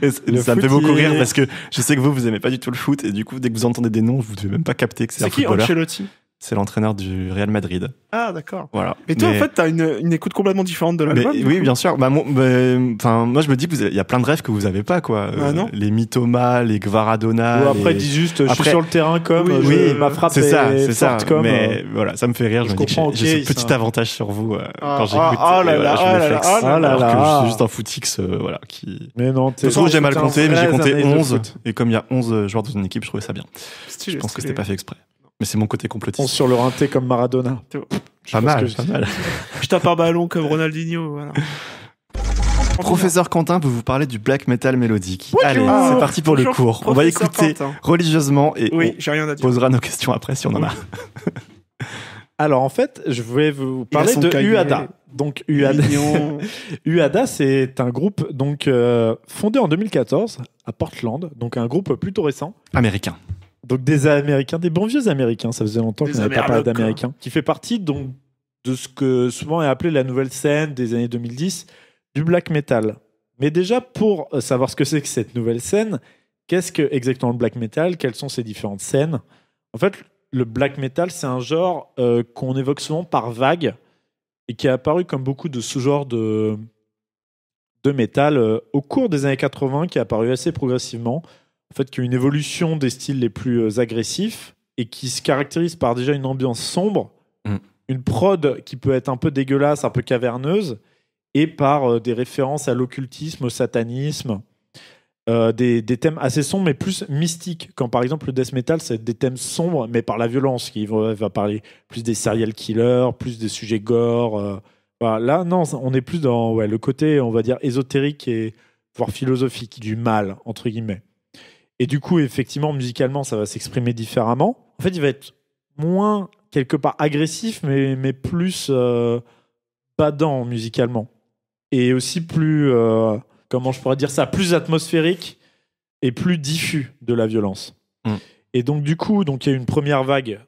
Et ça Le me fait foot, beaucoup il est- rire parce que je sais que vous aimez pas du tout le foot et du coup, dès que vous entendez des noms, vous devez même pas capter que c'est un C'est qui footballeur. Ancelotti? C'est l'entraîneur du Real Madrid. Ah, d'accord. Voilà. Mais toi, en fait, t'as une écoute complètement différente de Mais l'album. du oui, coup. bien sûr. Bah, moi, je me dis qu'il y a plein de rêves que vous avez pas, quoi. Ah, non. Les Mythoma, les Gvaradona. Ou après, les... dis juste, je suis Après- sur le terrain comme. Oui, ma frappe c'est ça, est c'est ça. forte comme. Mais voilà, ça me fait rire. Je je me dis que comprends, j'ai ok, ce petit ça. avantage sur vous Ah, quand j'écoute. ah, là et voilà, là, je ah me là flex. là, ah là Alors que là. je suis juste un footix, voilà, qui. Mais non, De toute façon, j'ai mal t'es un compté, mais j'ai vrai compté analyste de 11. foot. Et comme il y a 11 joueurs dans une équipe, je trouvais ça bien. Stylé, Je pense que stylé. c'était pas fait exprès. Mais c'est mon côté complotiste. 11 sur le rinté comme Maradona. C'est- Je Pas sais ce mal, que je pas dis. mal. Je tape un ballon comme Ronaldinho, voilà. Professeur Quentin peut vous parler du black metal mélodique. Allez, Ah, c'est parti pour le bonjour, cours. On va professeur écouter Quentin. religieusement et Oui, j'ai rien à on dire. posera nos questions après si on en a. Alors en fait, je vais vous parler son de cahier. UADA. Donc UADA, Mignon. UADA, c'est un groupe donc fondé en 2014 à Portland, donc un groupe plutôt récent. Américain. Donc des Américains, des bons vieux Américains, ça faisait longtemps Des qu'on n'avait pas parlé Amerlocs, d'Américains, qui fait partie donc de ce que souvent est appelé la nouvelle scène des années 2010 du black metal. Mais déjà pour savoir ce que c'est que cette nouvelle scène, qu'est-ce que exactement le black metal, quelles sont ces différentes scènes? En fait, le black metal, c'est un genre qu'on évoque souvent par vague et qui est apparu comme beaucoup de sous-genres de métal au cours des années 80, qui est apparu assez progressivement. En fait, qui a une évolution des styles les plus agressifs et qui se caractérise par déjà une ambiance sombre, une prod qui peut être un peu dégueulasse, un peu caverneuse, et par des références à l'occultisme, au satanisme, des thèmes assez sombres mais plus mystiques. Quand par exemple le death metal, c'est des thèmes sombres mais par la violence, qui va parler plus des serial killers, plus des sujets gore. Voilà. Là, non, on est plus dans le côté, on va dire, ésotérique et voire philosophique, du mal, entre guillemets. Et du coup, effectivement, musicalement, ça va s'exprimer différemment. En fait, il va être moins, quelque part, agressif, mais plus badant musicalement. et aussi plus, comment je pourrais dire ça, plus atmosphérique et plus diffus de la violence. Et donc du coup, il y a eu une première vague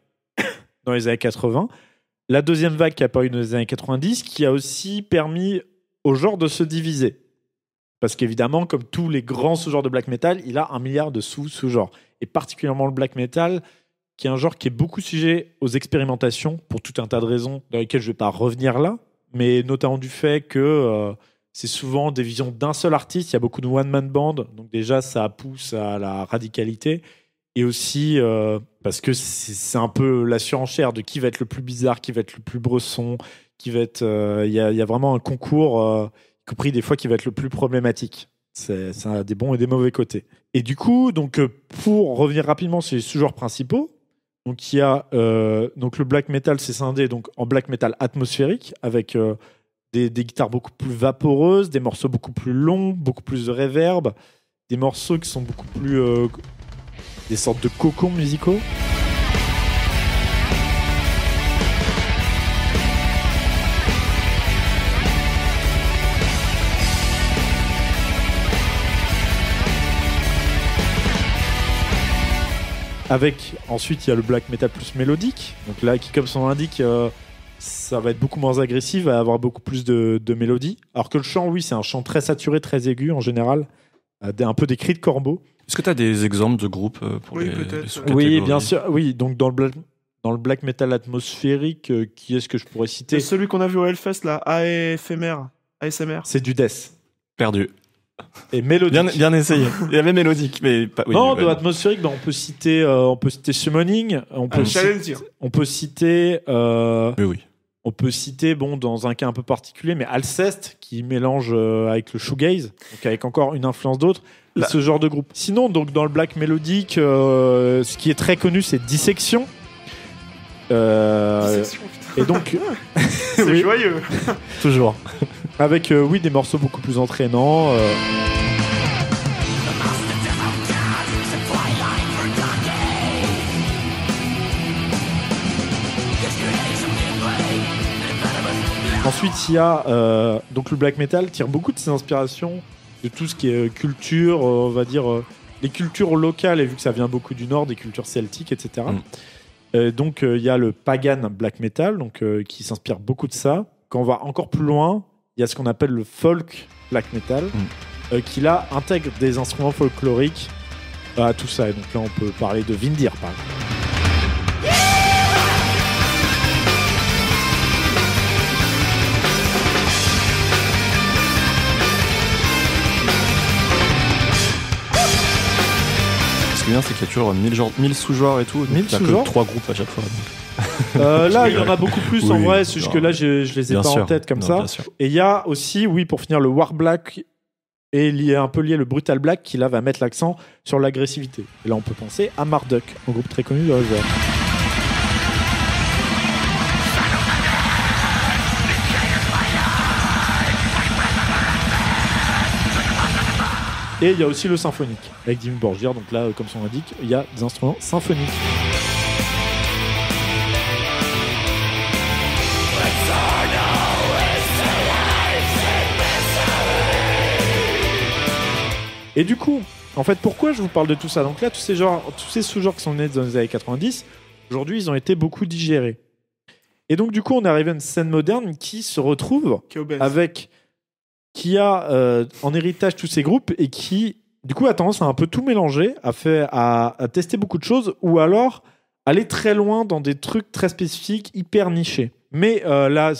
dans les années 80, la deuxième vague qui a apparu dans les années 90, qui a aussi permis au genre de se diviser. Parce qu'évidemment, comme tous les grands sous-genres de black metal, il a 1 milliard de sous-genres. Et particulièrement le black metal, qui est un genre qui est beaucoup sujet aux expérimentations, pour tout un tas de raisons dans lesquelles je ne vais pas revenir là, mais notamment du fait que c'est souvent des visions d'un seul artiste, il y a beaucoup de one-man band, donc déjà ça pousse à la radicalité, et aussi parce que c'est un peu la surenchère de qui va être le plus bizarre, qui va être le plus bresson, qui va être... Il y a vraiment un concours... y compris des fois qui va être le plus problématique. Ça a des bons et des mauvais côtés. Et du coup, pour revenir rapidement sur les sous-genres principaux, il y a donc le black metal, c'est scindé donc en black metal atmosphérique avec des guitares beaucoup plus vaporeuses, des morceaux beaucoup plus longs, beaucoup plus de reverb, des morceaux qui sont beaucoup plus des sortes de cocons musicaux. Avec, ensuite, il y a le black metal plus mélodique. Donc là, qui, comme son l'indique, ça va être beaucoup moins agressif, va avoir beaucoup plus de mélodie. Alors que le chant, oui, c'est un chant très saturé, très aigu en général. Un peu des cris de corbeau. Est-ce que tu as des exemples de groupes pour Oui, les peut-être. sous-catégories ? Oui, bien sûr. Oui, donc dans le black metal atmosphérique, qui est-ce que je pourrais citer ? C'est celui qu'on a vu au Hellfest, là, ASMR. C'est du death. Perdu. Et mélodique. Bien essayé. Il y avait mélodique, mais pas. Oui, non, mais de ouais. atmosphérique, on peut citer Summoning, on peut citer Oui. on peut citer, dans un cas un peu particulier, mais Alceste, qui mélange avec le shoegaze, donc avec encore une influence d'autres, ce genre de groupe. Sinon, donc dans le black mélodique, ce qui est très connu, c'est Dissection. Dissection, putain. Et donc, c'est oui, joyeux. Toujours. avec des morceaux beaucoup plus entraînants. Ensuite, il y a donc le black metal tire beaucoup de ses inspirations de tout ce qui est culture, on va dire les cultures locales, et vu que ça vient beaucoup du nord, des cultures celtiques, etc. Donc il y a le pagan black metal, donc qui s'inspire beaucoup de ça. Quand on va encore plus loin, il y a ce qu'on appelle le folk black metal, qui là intègre des instruments folkloriques à tout ça. Et donc là, on peut parler de Vindir, par exemple. Ce qui est bien, c'est qu'il y a toujours 1000 sous-genres et tout. 1000 sous-genres, 3 groupes à chaque fois. Là, il y en a beaucoup plus en vrai. C'est juste que là, je les ai pas en tête comme ça. Et il y a aussi, pour finir, le War Black et un peu lié le Brutal Black qui là va mettre l'accent sur l'agressivité. Et là, on peut penser à Marduk, un groupe très connu de la genre. Et il y a aussi le symphonique avec Dimmu Borgir. Donc là, comme son l'indique, il y a des instruments symphoniques. Et du coup, en fait, pourquoi je vous parle de tout ça ? Donc là, tous ces sous-genres qui sont nés dans les années 90, aujourd'hui, ils ont été beaucoup digérés. Et donc, du coup, on est arrivé à une scène moderne qui se retrouve qui a en héritage tous ces groupes et qui, du coup, a tendance à un peu tout mélanger, à tester beaucoup de choses, ou alors aller très loin dans des trucs très spécifiques, hyper nichés. Mais là,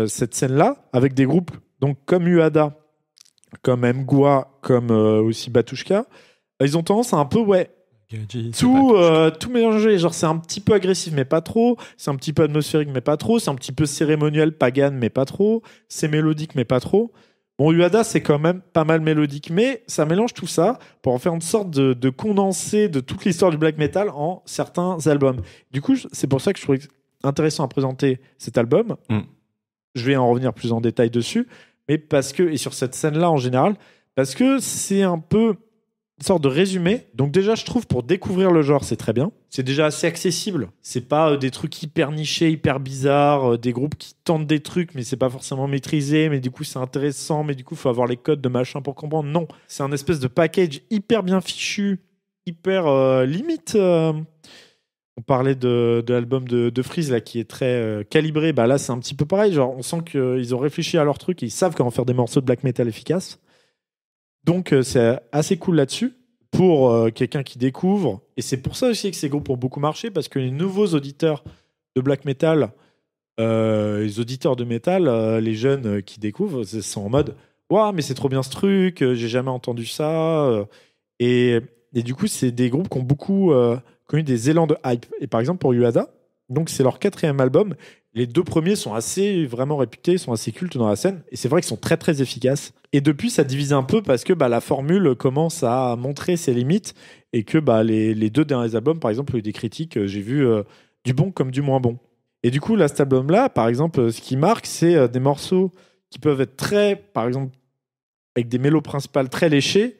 cette scène-là, avec des groupes donc comme Uada, comme Mgwa, comme aussi Batushka, ils ont tendance à un peu, tout mélanger. Genre, c'est un petit peu agressif, mais pas trop. C'est un petit peu atmosphérique, mais pas trop. C'est un petit peu cérémoniel, pagan, mais pas trop. C'est mélodique, mais pas trop. Bon, Uada, c'est quand même pas mal mélodique, mais ça mélange tout ça pour en faire une sorte de condensé de toute l'histoire du black metal en certains albums. Du coup, c'est pour ça que je trouvais intéressant à présenter cet album. Je vais en revenir plus en détail dessus, mais parce que, et sur cette scène-là en général, parce que c'est un peu sorte de résumé. Donc déjà, je trouve, pour découvrir le genre, c'est très bien. C'est déjà assez accessible. C'est pas des trucs hyper nichés, hyper bizarres, des groupes qui tentent des trucs, mais c'est pas forcément maîtrisé, mais du coup, c'est intéressant, mais du coup, il faut avoir les codes de machin pour comprendre. Non, c'est un espèce de package hyper bien fichu, hyper limite... On parlait de l'album de Freeze là, qui est très calibré. Bah, là, c'est un petit peu pareil. Genre, on sent qu'ils ont réfléchi à leur truc et ils savent comment faire des morceaux de black metal efficaces. Donc, c'est assez cool là-dessus pour quelqu'un qui découvre. Et c'est pour ça aussi que ces groupes ont beaucoup marché, parce que les nouveaux auditeurs de black metal, les auditeurs de metal, les jeunes qui découvrent, sont en mode « Waouh, mais c'est trop bien ce truc, j'ai jamais entendu ça. » Et du coup, c'est des groupes qui ont beaucoup... connu des élans de hype. Et par exemple, pour Yuada, donc c'est leur 4e album. Les 2 premiers sont assez vraiment réputés, sont assez cultes dans la scène. Et c'est vrai qu'ils sont très très efficaces. Et depuis, ça divise un peu parce que la formule commence à montrer ses limites et que les 2 derniers albums, par exemple, il y a eu des critiques. J'ai vu du bon comme du moins bon. Et du coup, là, cet album-là, par exemple, ce qui marque, c'est des morceaux qui peuvent être très, par exemple, avec des mélos principales très léchés.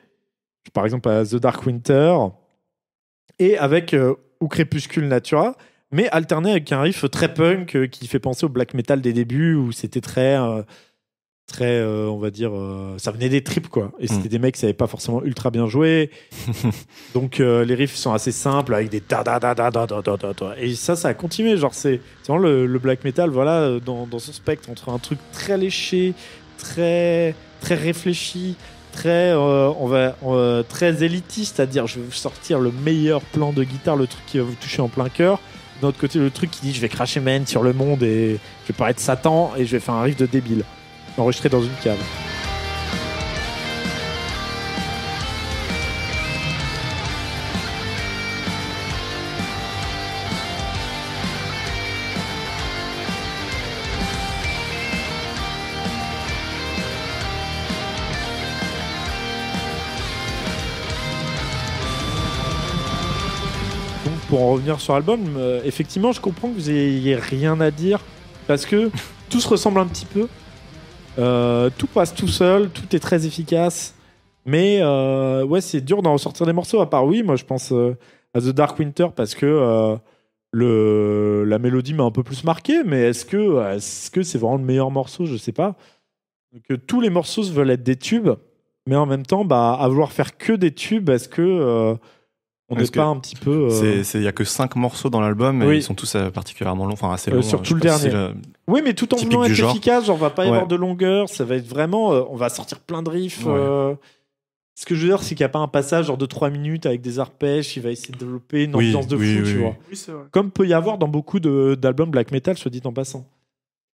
Par exemple, à The Dark Winter. Et avec ou Crépuscule Natura, mais alterné avec un riff très punk qui fait penser au black metal des débuts, où c'était très, on va dire, ça venait des tripes, quoi. Et c'était des mecs qui savaient pas forcément ultra bien jouer. Donc les riffs sont assez simples, avec des da-da-da-da-da-da-da-da. Et ça a continué. Genre, c'est vraiment le black metal, voilà, dans son spectre, entre un truc très léché, très, très réfléchi, très très élitiste, c'est-à-dire je vais vous sortir le meilleur plan de guitare, le truc qui va vous toucher en plein cœur. D'un autre côté, le truc qui dit je vais cracher ma haine sur le monde et je vais paraître Satan et je vais faire un riff de débile enregistré dans une cave. Pour en revenir sur l'album, effectivement, je comprends que vous n'ayez rien à dire parce que tout se ressemble un petit peu. Tout passe tout seul, tout est très efficace. Mais ouais, c'est dur d'en ressortir des morceaux. À part, oui, moi je pense à The Dark Winter parce que la mélodie m'a un peu plus marqué. Mais est-ce que c'est vraiment le meilleur morceau? Je sais pas. Donc, tous les morceaux veulent être des tubes, mais en même temps, à vouloir faire que des tubes, est-ce que on n'est pas un petit peu... Il n'y a que 5 morceaux dans l'album et oui. ils sont tous particulièrement longs, enfin assez longs. Surtout le dernier. Oui, mais tout en voulant être efficace, genre, on va pas y avoir de longueur, ça va être vraiment... on va sortir plein de riffs. Ouais. Ce que je veux dire, c'est qu'il n'y a pas un passage genre de 3 minutes avec des arpèges qui va essayer de développer une ambiance de fou, tu vois. Oui, c'est vrai. Comme peut y avoir dans beaucoup d'albums black metal, soit dit en passant.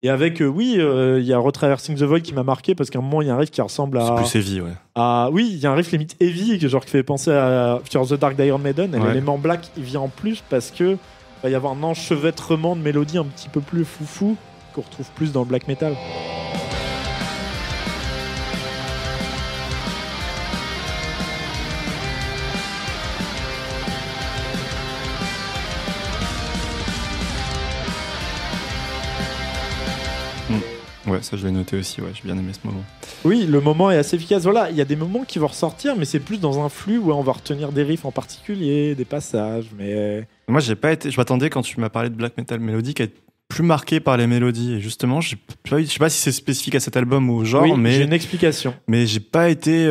Et avec, il y a Retraversing the Void qui m'a marqué parce qu'à un moment, il y a un riff qui ressemble à... C'est plus heavy, ouais. Oui, il y a un riff limite heavy qui fait penser à Fear the Dark d'Iron Maiden. Et l'élément black, il vient en plus parce que va y avoir un enchevêtrement de mélodies un petit peu plus foufou qu'on retrouve plus dans le black metal. Ouais, ça je l'ai noté aussi, ouais, j'ai bien aimé ce moment. Oui, le moment est assez efficace. Voilà, il y a des moments qui vont ressortir, mais c'est plus dans un flux où on va retenir des riffs en particulier, des passages, mais... Moi, je m'attendais, quand tu m'as parlé de black metal mélodique, à être plus marqué par les mélodies. Et justement, je sais pas si c'est spécifique à cet album ou au genre, oui, mais... j'ai une explication. Mais j'ai pas été...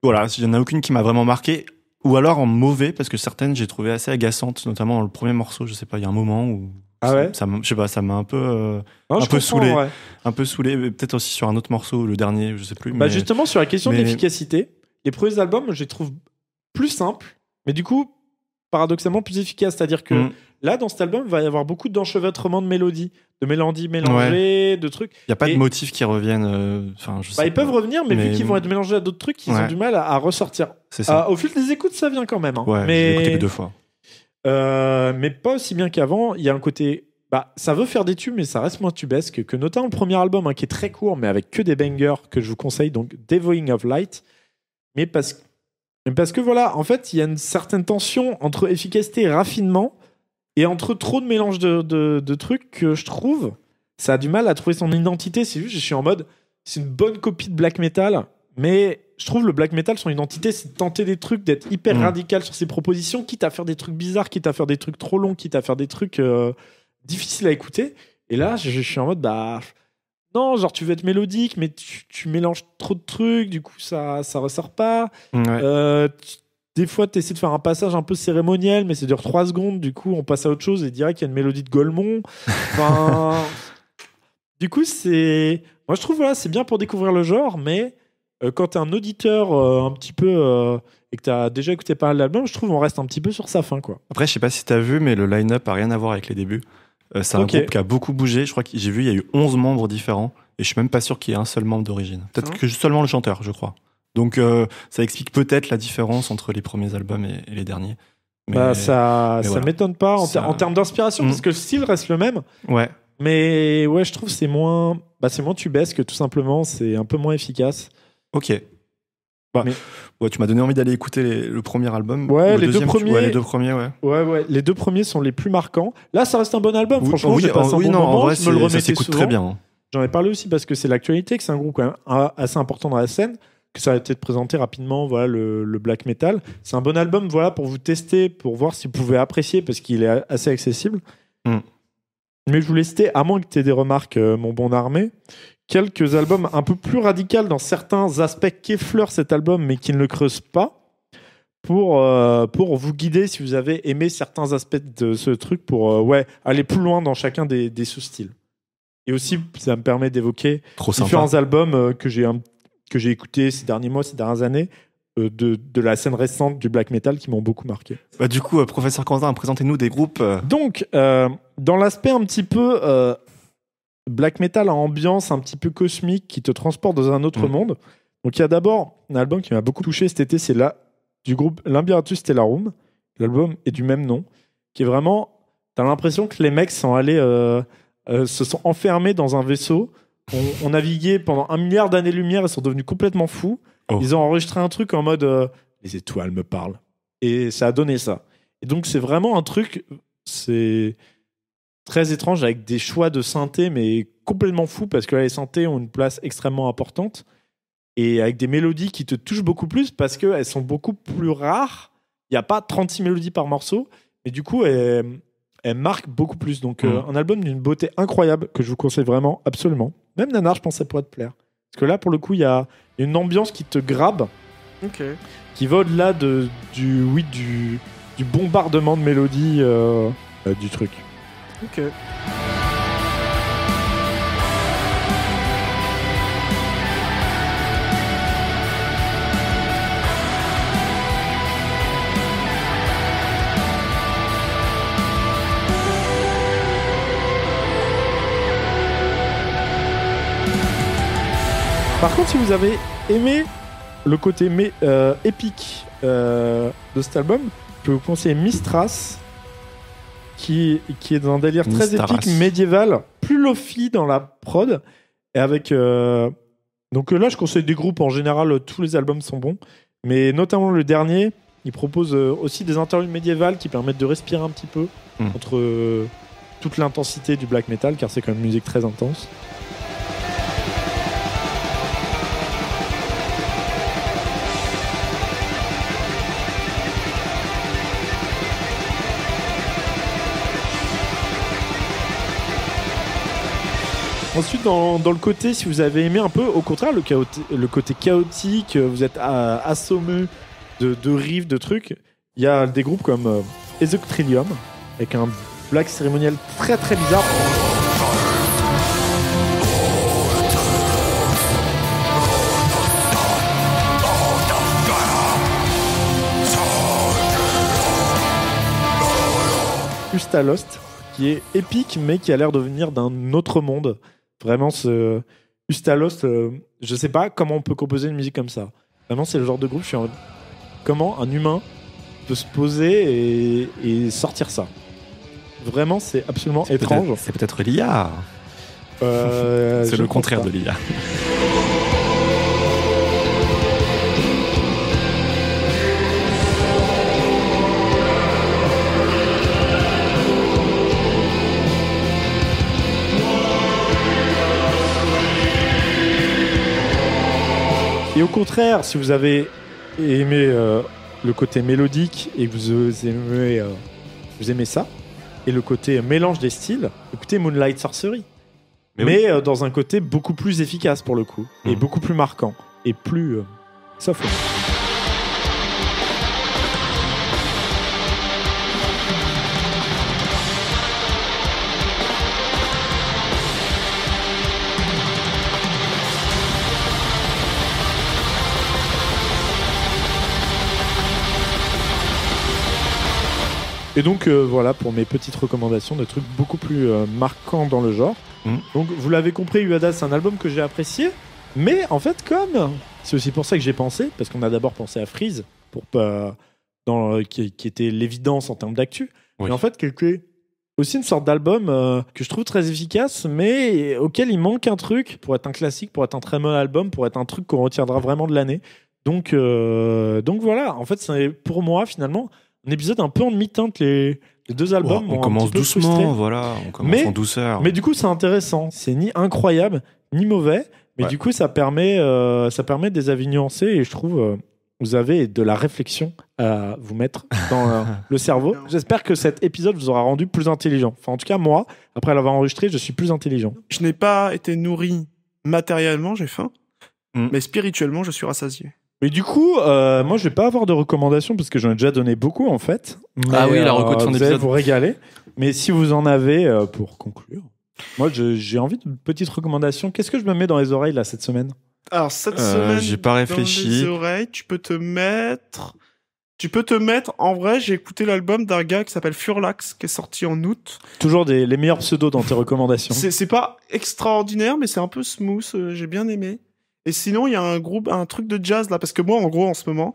voilà, il y en a aucune qui m'a vraiment marqué, ou alors en mauvais, parce que certaines, j'ai trouvé assez agaçantes, notamment dans le premier morceau, je sais pas, il y a un moment où... Ah ouais, je sais pas, ça m'a un peu saoulé, ouais. Un peu saoulé, peut-être aussi sur un autre morceau, le dernier, je sais plus. Mais... justement sur la question de l'efficacité, les premiers albums, je les trouve plus simples, mais du coup paradoxalement plus efficaces. C'est-à-dire que là, dans cet album, il va y avoir beaucoup d'enchevêtrement de mélodies, de mélodies mélangées, de trucs. Il y a pas de motifs qui reviennent. Ils peuvent revenir, mais vu qu'ils vont être mélangés à d'autres trucs, ils ont du mal à ressortir. C'est ça. Au fil des écoutes, ça vient quand même. Hein. Ouais, mais... j'ai écouté que 2 fois. Mais pas aussi bien qu'avant. Il y a un côté, ça veut faire des tubes, mais ça reste moins tubesque que notamment le premier album, qui est très court, mais avec que des bangers que je vous conseille, donc Devouring of Light. Mais parce que voilà, en fait, il y a une certaine tension entre efficacité et raffinement, et entre trop de mélange de trucs que je trouve, ça a du mal à trouver son identité. C'est juste, je suis en mode, c'est une bonne copie de black metal, mais je trouve le black metal, son identité, c'est de tenter des trucs, d'être hyper radical sur ses propositions, quitte à faire des trucs bizarres, quitte à faire des trucs trop longs, quitte à faire des trucs difficiles à écouter. Et là, je suis en mode, non, genre tu veux être mélodique, mais tu mélanges trop de trucs, du coup ça ressort pas. Ouais. Des fois, tu essaies de faire un passage un peu cérémoniel, mais ça dure 3 secondes, du coup on passe à autre chose et direct qu'il y a une mélodie de Golemont. Enfin, du coup, moi je trouve voilà, c'est bien pour découvrir le genre, mais quand t'es un auditeur un petit peu et que t'as déjà écouté pas mal d'albums, je trouve on reste un petit peu sur sa fin, quoi. Après, je sais pas si t'as vu, mais le line-up a rien à voir avec les débuts. C'est un groupe qui a beaucoup bougé. Je crois que j'ai vu, il y a eu 11 membres différents. Et je suis même pas sûr qu'il y ait un seul membre d'origine. Peut-être que seulement le chanteur, je crois. Donc, ça explique peut-être la différence entre les premiers albums et les derniers. Mais, ça voilà. m'étonne pas en termes d'inspiration, parce que le style reste le même. Ouais. Mais ouais, je trouve que c'est moins tubesque, tout simplement. C'est un peu moins efficace. Ok. Ouais, tu m'as donné envie d'aller écouter le premier album. Ouais, les deux premiers. Ouais, les deux premiers, ouais. Ouais. Les 2 premiers sont les plus marquants. Là, ça reste un bon album. Franchement, oui, j'ai passé un bon moment. en vrai, je me le remettais ça s'écoute souvent. très bien. J'en ai parlé aussi parce que c'est l'actualité, que c'est un groupe quand même assez important dans la scène, que ça a été présenté rapidement, voilà, le black metal. C'est un bon album, voilà, pour vous tester, pour voir si vous pouvez apprécier, parce qu'il est assez accessible. Mais je voulais citer, à moins que tu aies des remarques, mon bon Armé, quelques albums un peu plus radicaux dans certains aspects qu'effleure cet album, mais qui ne le creusent pas, pour vous guider si vous avez aimé certains aspects de ce truc, pour aller plus loin dans chacun des sous-styles. Et aussi, ça me permet d'évoquer différents albums que j'ai écoutés ces derniers mois, ces dernières années, de la scène récente du black metal qui m'ont beaucoup marqué. Du coup, professeur Quentin, présentez-nous des groupes. Donc, dans l'aspect un petit peu black metal à ambiance un petit peu cosmique qui te transporte dans un autre monde. Donc, il y a d'abord un album qui m'a beaucoup touché cet été, c'est du groupe Limbiratus Stellarum. L'album est du même nom, qui est vraiment... T'as l'impression que les mecs sont allés... se sont enfermés dans un vaisseau, ont navigué pendant 1 milliard d'années-lumière et sont devenus complètement fous. Ils ont enregistré un truc en mode les étoiles me parlent. Et ça a donné ça. Et donc, c'est vraiment un truc, c'est très étrange avec des choix de synthé, mais complètement fou parce que là, les synthés ont une place extrêmement importante et avec des mélodies qui te touchent beaucoup plus parce qu'elles sont beaucoup plus rares. Il n'y a pas 36 mélodies par morceau, mais du coup, elles marquent beaucoup plus. Donc, un album d'une beauté incroyable que je vous conseille vraiment, absolument. Même Nanar, je pense que ça pourrait te plaire. Parce que là, pour le coup, il y a une ambiance qui te grabe, qui va au-delà du bombardement de mélodies du truc. Ok. Par contre, si vous avez aimé le côté épique de cet album, je peux vous conseiller Mistras, qui est dans un délire très épique, médiéval, plus lofi dans la prod, et avec... Donc là, je conseille des groupes, en général, tous les albums sont bons, mais notamment le dernier, il propose aussi des interludes médiévales qui permettent de respirer un petit peu entre toute l'intensité du black metal, car c'est quand même une musique très intense. Ensuite, dans le côté, si vous avez aimé un peu, au contraire, le côté chaotique, vous êtes assommé de riffs, de trucs, il y a des groupes comme Ezoctrillium, avec un black cérémoniel très très bizarre. Ustalost, qui est épique, mais qui a l'air de venir d'un autre monde. Vraiment, ce Ustalost, je sais pas comment on peut composer une musique comme ça. Vraiment, c'est le genre de groupe, je suis en mode, comment un humain peut se poser et sortir ça. Vraiment, c'est absolument étrange. C'est peut-être l'IA. C'est le contraire de l'IA. Et au contraire, si vous avez aimé le côté mélodique et que vous aimez ça, et le côté mélange des styles, écoutez Moonlight Sorcery. Mais dans un côté beaucoup plus efficace pour le coup, et beaucoup plus marquant, et plus soft. Et donc voilà pour mes petites recommandations de trucs beaucoup plus marquants dans le genre. Donc vous l'avez compris, Uada c'est un album que j'ai apprécié, mais en fait comme c'est aussi pour ça que j'ai pensé, parce qu'on a d'abord pensé à Freeze qui était l'évidence en termes d'actu, mais en fait quelque aussi une sorte d'album que je trouve très efficace, mais auquel il manque un truc pour être un classique, pour être un très bon album, pour être un truc qu'on retiendra vraiment de l'année. Donc voilà, en fait c'est pour moi finalement un épisode un peu en demi-teinte. Les deux albums on commence doucement, voilà, on commence en douceur. Mais du coup, c'est intéressant. C'est ni incroyable, ni mauvais, mais du coup, ça permet des avis nuancés et je trouve vous avez de la réflexion à vous mettre dans le cerveau. J'espère que cet épisode vous aura rendu plus intelligent. Enfin, en tout cas, moi, après l'avoir enregistré, je suis plus intelligent. Je n'ai pas été nourri matériellement, j'ai faim, mais spirituellement, je suis rassasié. Mais du coup, moi, je vais pas avoir de recommandations parce que j'en ai déjà donné beaucoup en fait. Mais, ah oui, la reco de son épisode. Vous allez vous régaler. Mais si vous en avez pour conclure, moi, j'ai envie d'une petite recommandation. Qu'est-ce que je me mets dans les oreilles là cette semaine ? Alors cette semaine, j'ai pas réfléchi. Dans les oreilles, tu peux te mettre. En vrai, j'ai écouté l'album d'un gars qui s'appelle Furlax, qui est sorti en août. Toujours les meilleurs pseudos dans tes recommandations. C'est pas extraordinaire, mais c'est un peu smooth. J'ai bien aimé. Et sinon, il y a un truc de jazz là, parce que moi, en gros, en ce moment,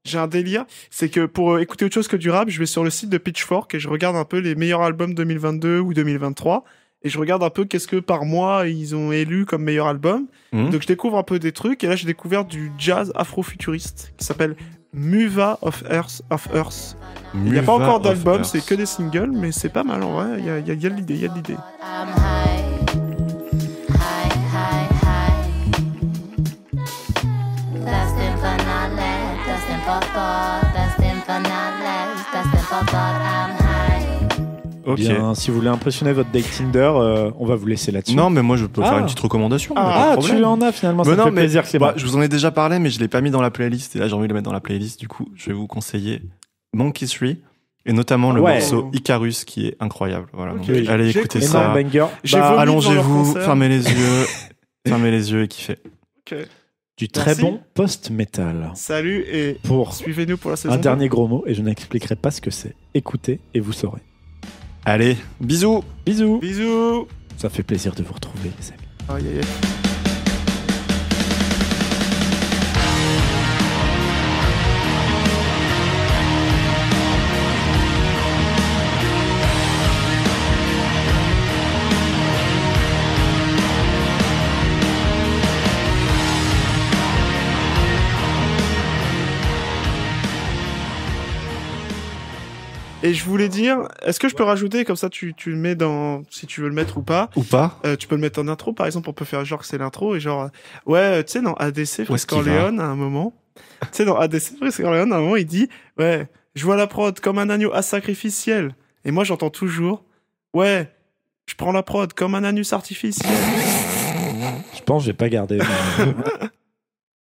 j'ai un délire. C'est que pour écouter autre chose que du rap, je vais sur le site de Pitchfork et je regarde un peu les meilleurs albums 2022 ou 2023. Et je regarde un peu qu'est-ce que par mois ils ont élu comme meilleur album. Donc je découvre un peu des trucs. Et là, j'ai découvert du jazz afro-futuriste qui s'appelle Muva of Earth. Il n'y a pas encore d'album, c'est que des singles, mais c'est pas mal en vrai. Il y a de l'idée, Okay. Bien, si vous voulez impressionner votre date Tinder, on va vous laisser là-dessus. Non, mais moi je peux faire une petite recommandation. Tu en as finalement, ça me fait plaisir. Je vous en ai déjà parlé, mais je l'ai pas mis dans la playlist. Et là, j'ai envie de le mettre dans la playlist. Du coup, je vais vous conseiller Monkey 3 et notamment le morceau Icarus qui est incroyable. Voilà, donc, allez écouter ça. Allongez-vous, fermez les yeux et kiffez. Du très bon post-metal. Salut et suivez-nous pour la saison. Un dernier gros mot et je n'expliquerai pas ce que c'est. Écoutez et vous saurez. Allez, bisous. Ça fait plaisir de vous retrouver, les amis. Aïe. Et je voulais dire, est-ce que je peux rajouter, comme ça tu le mets dans, si tu veux le mettre ou pas. Tu peux le mettre en intro, par exemple, on peut faire genre que c'est l'intro et genre, tu sais, dans ADC, Freeze Corleone, à un moment, il dit, je vois la prod comme un agneau à sacrificiel. Et moi, j'entends toujours, je prends la prod comme un anus artificiel. Je pense que j'ai pas gardé.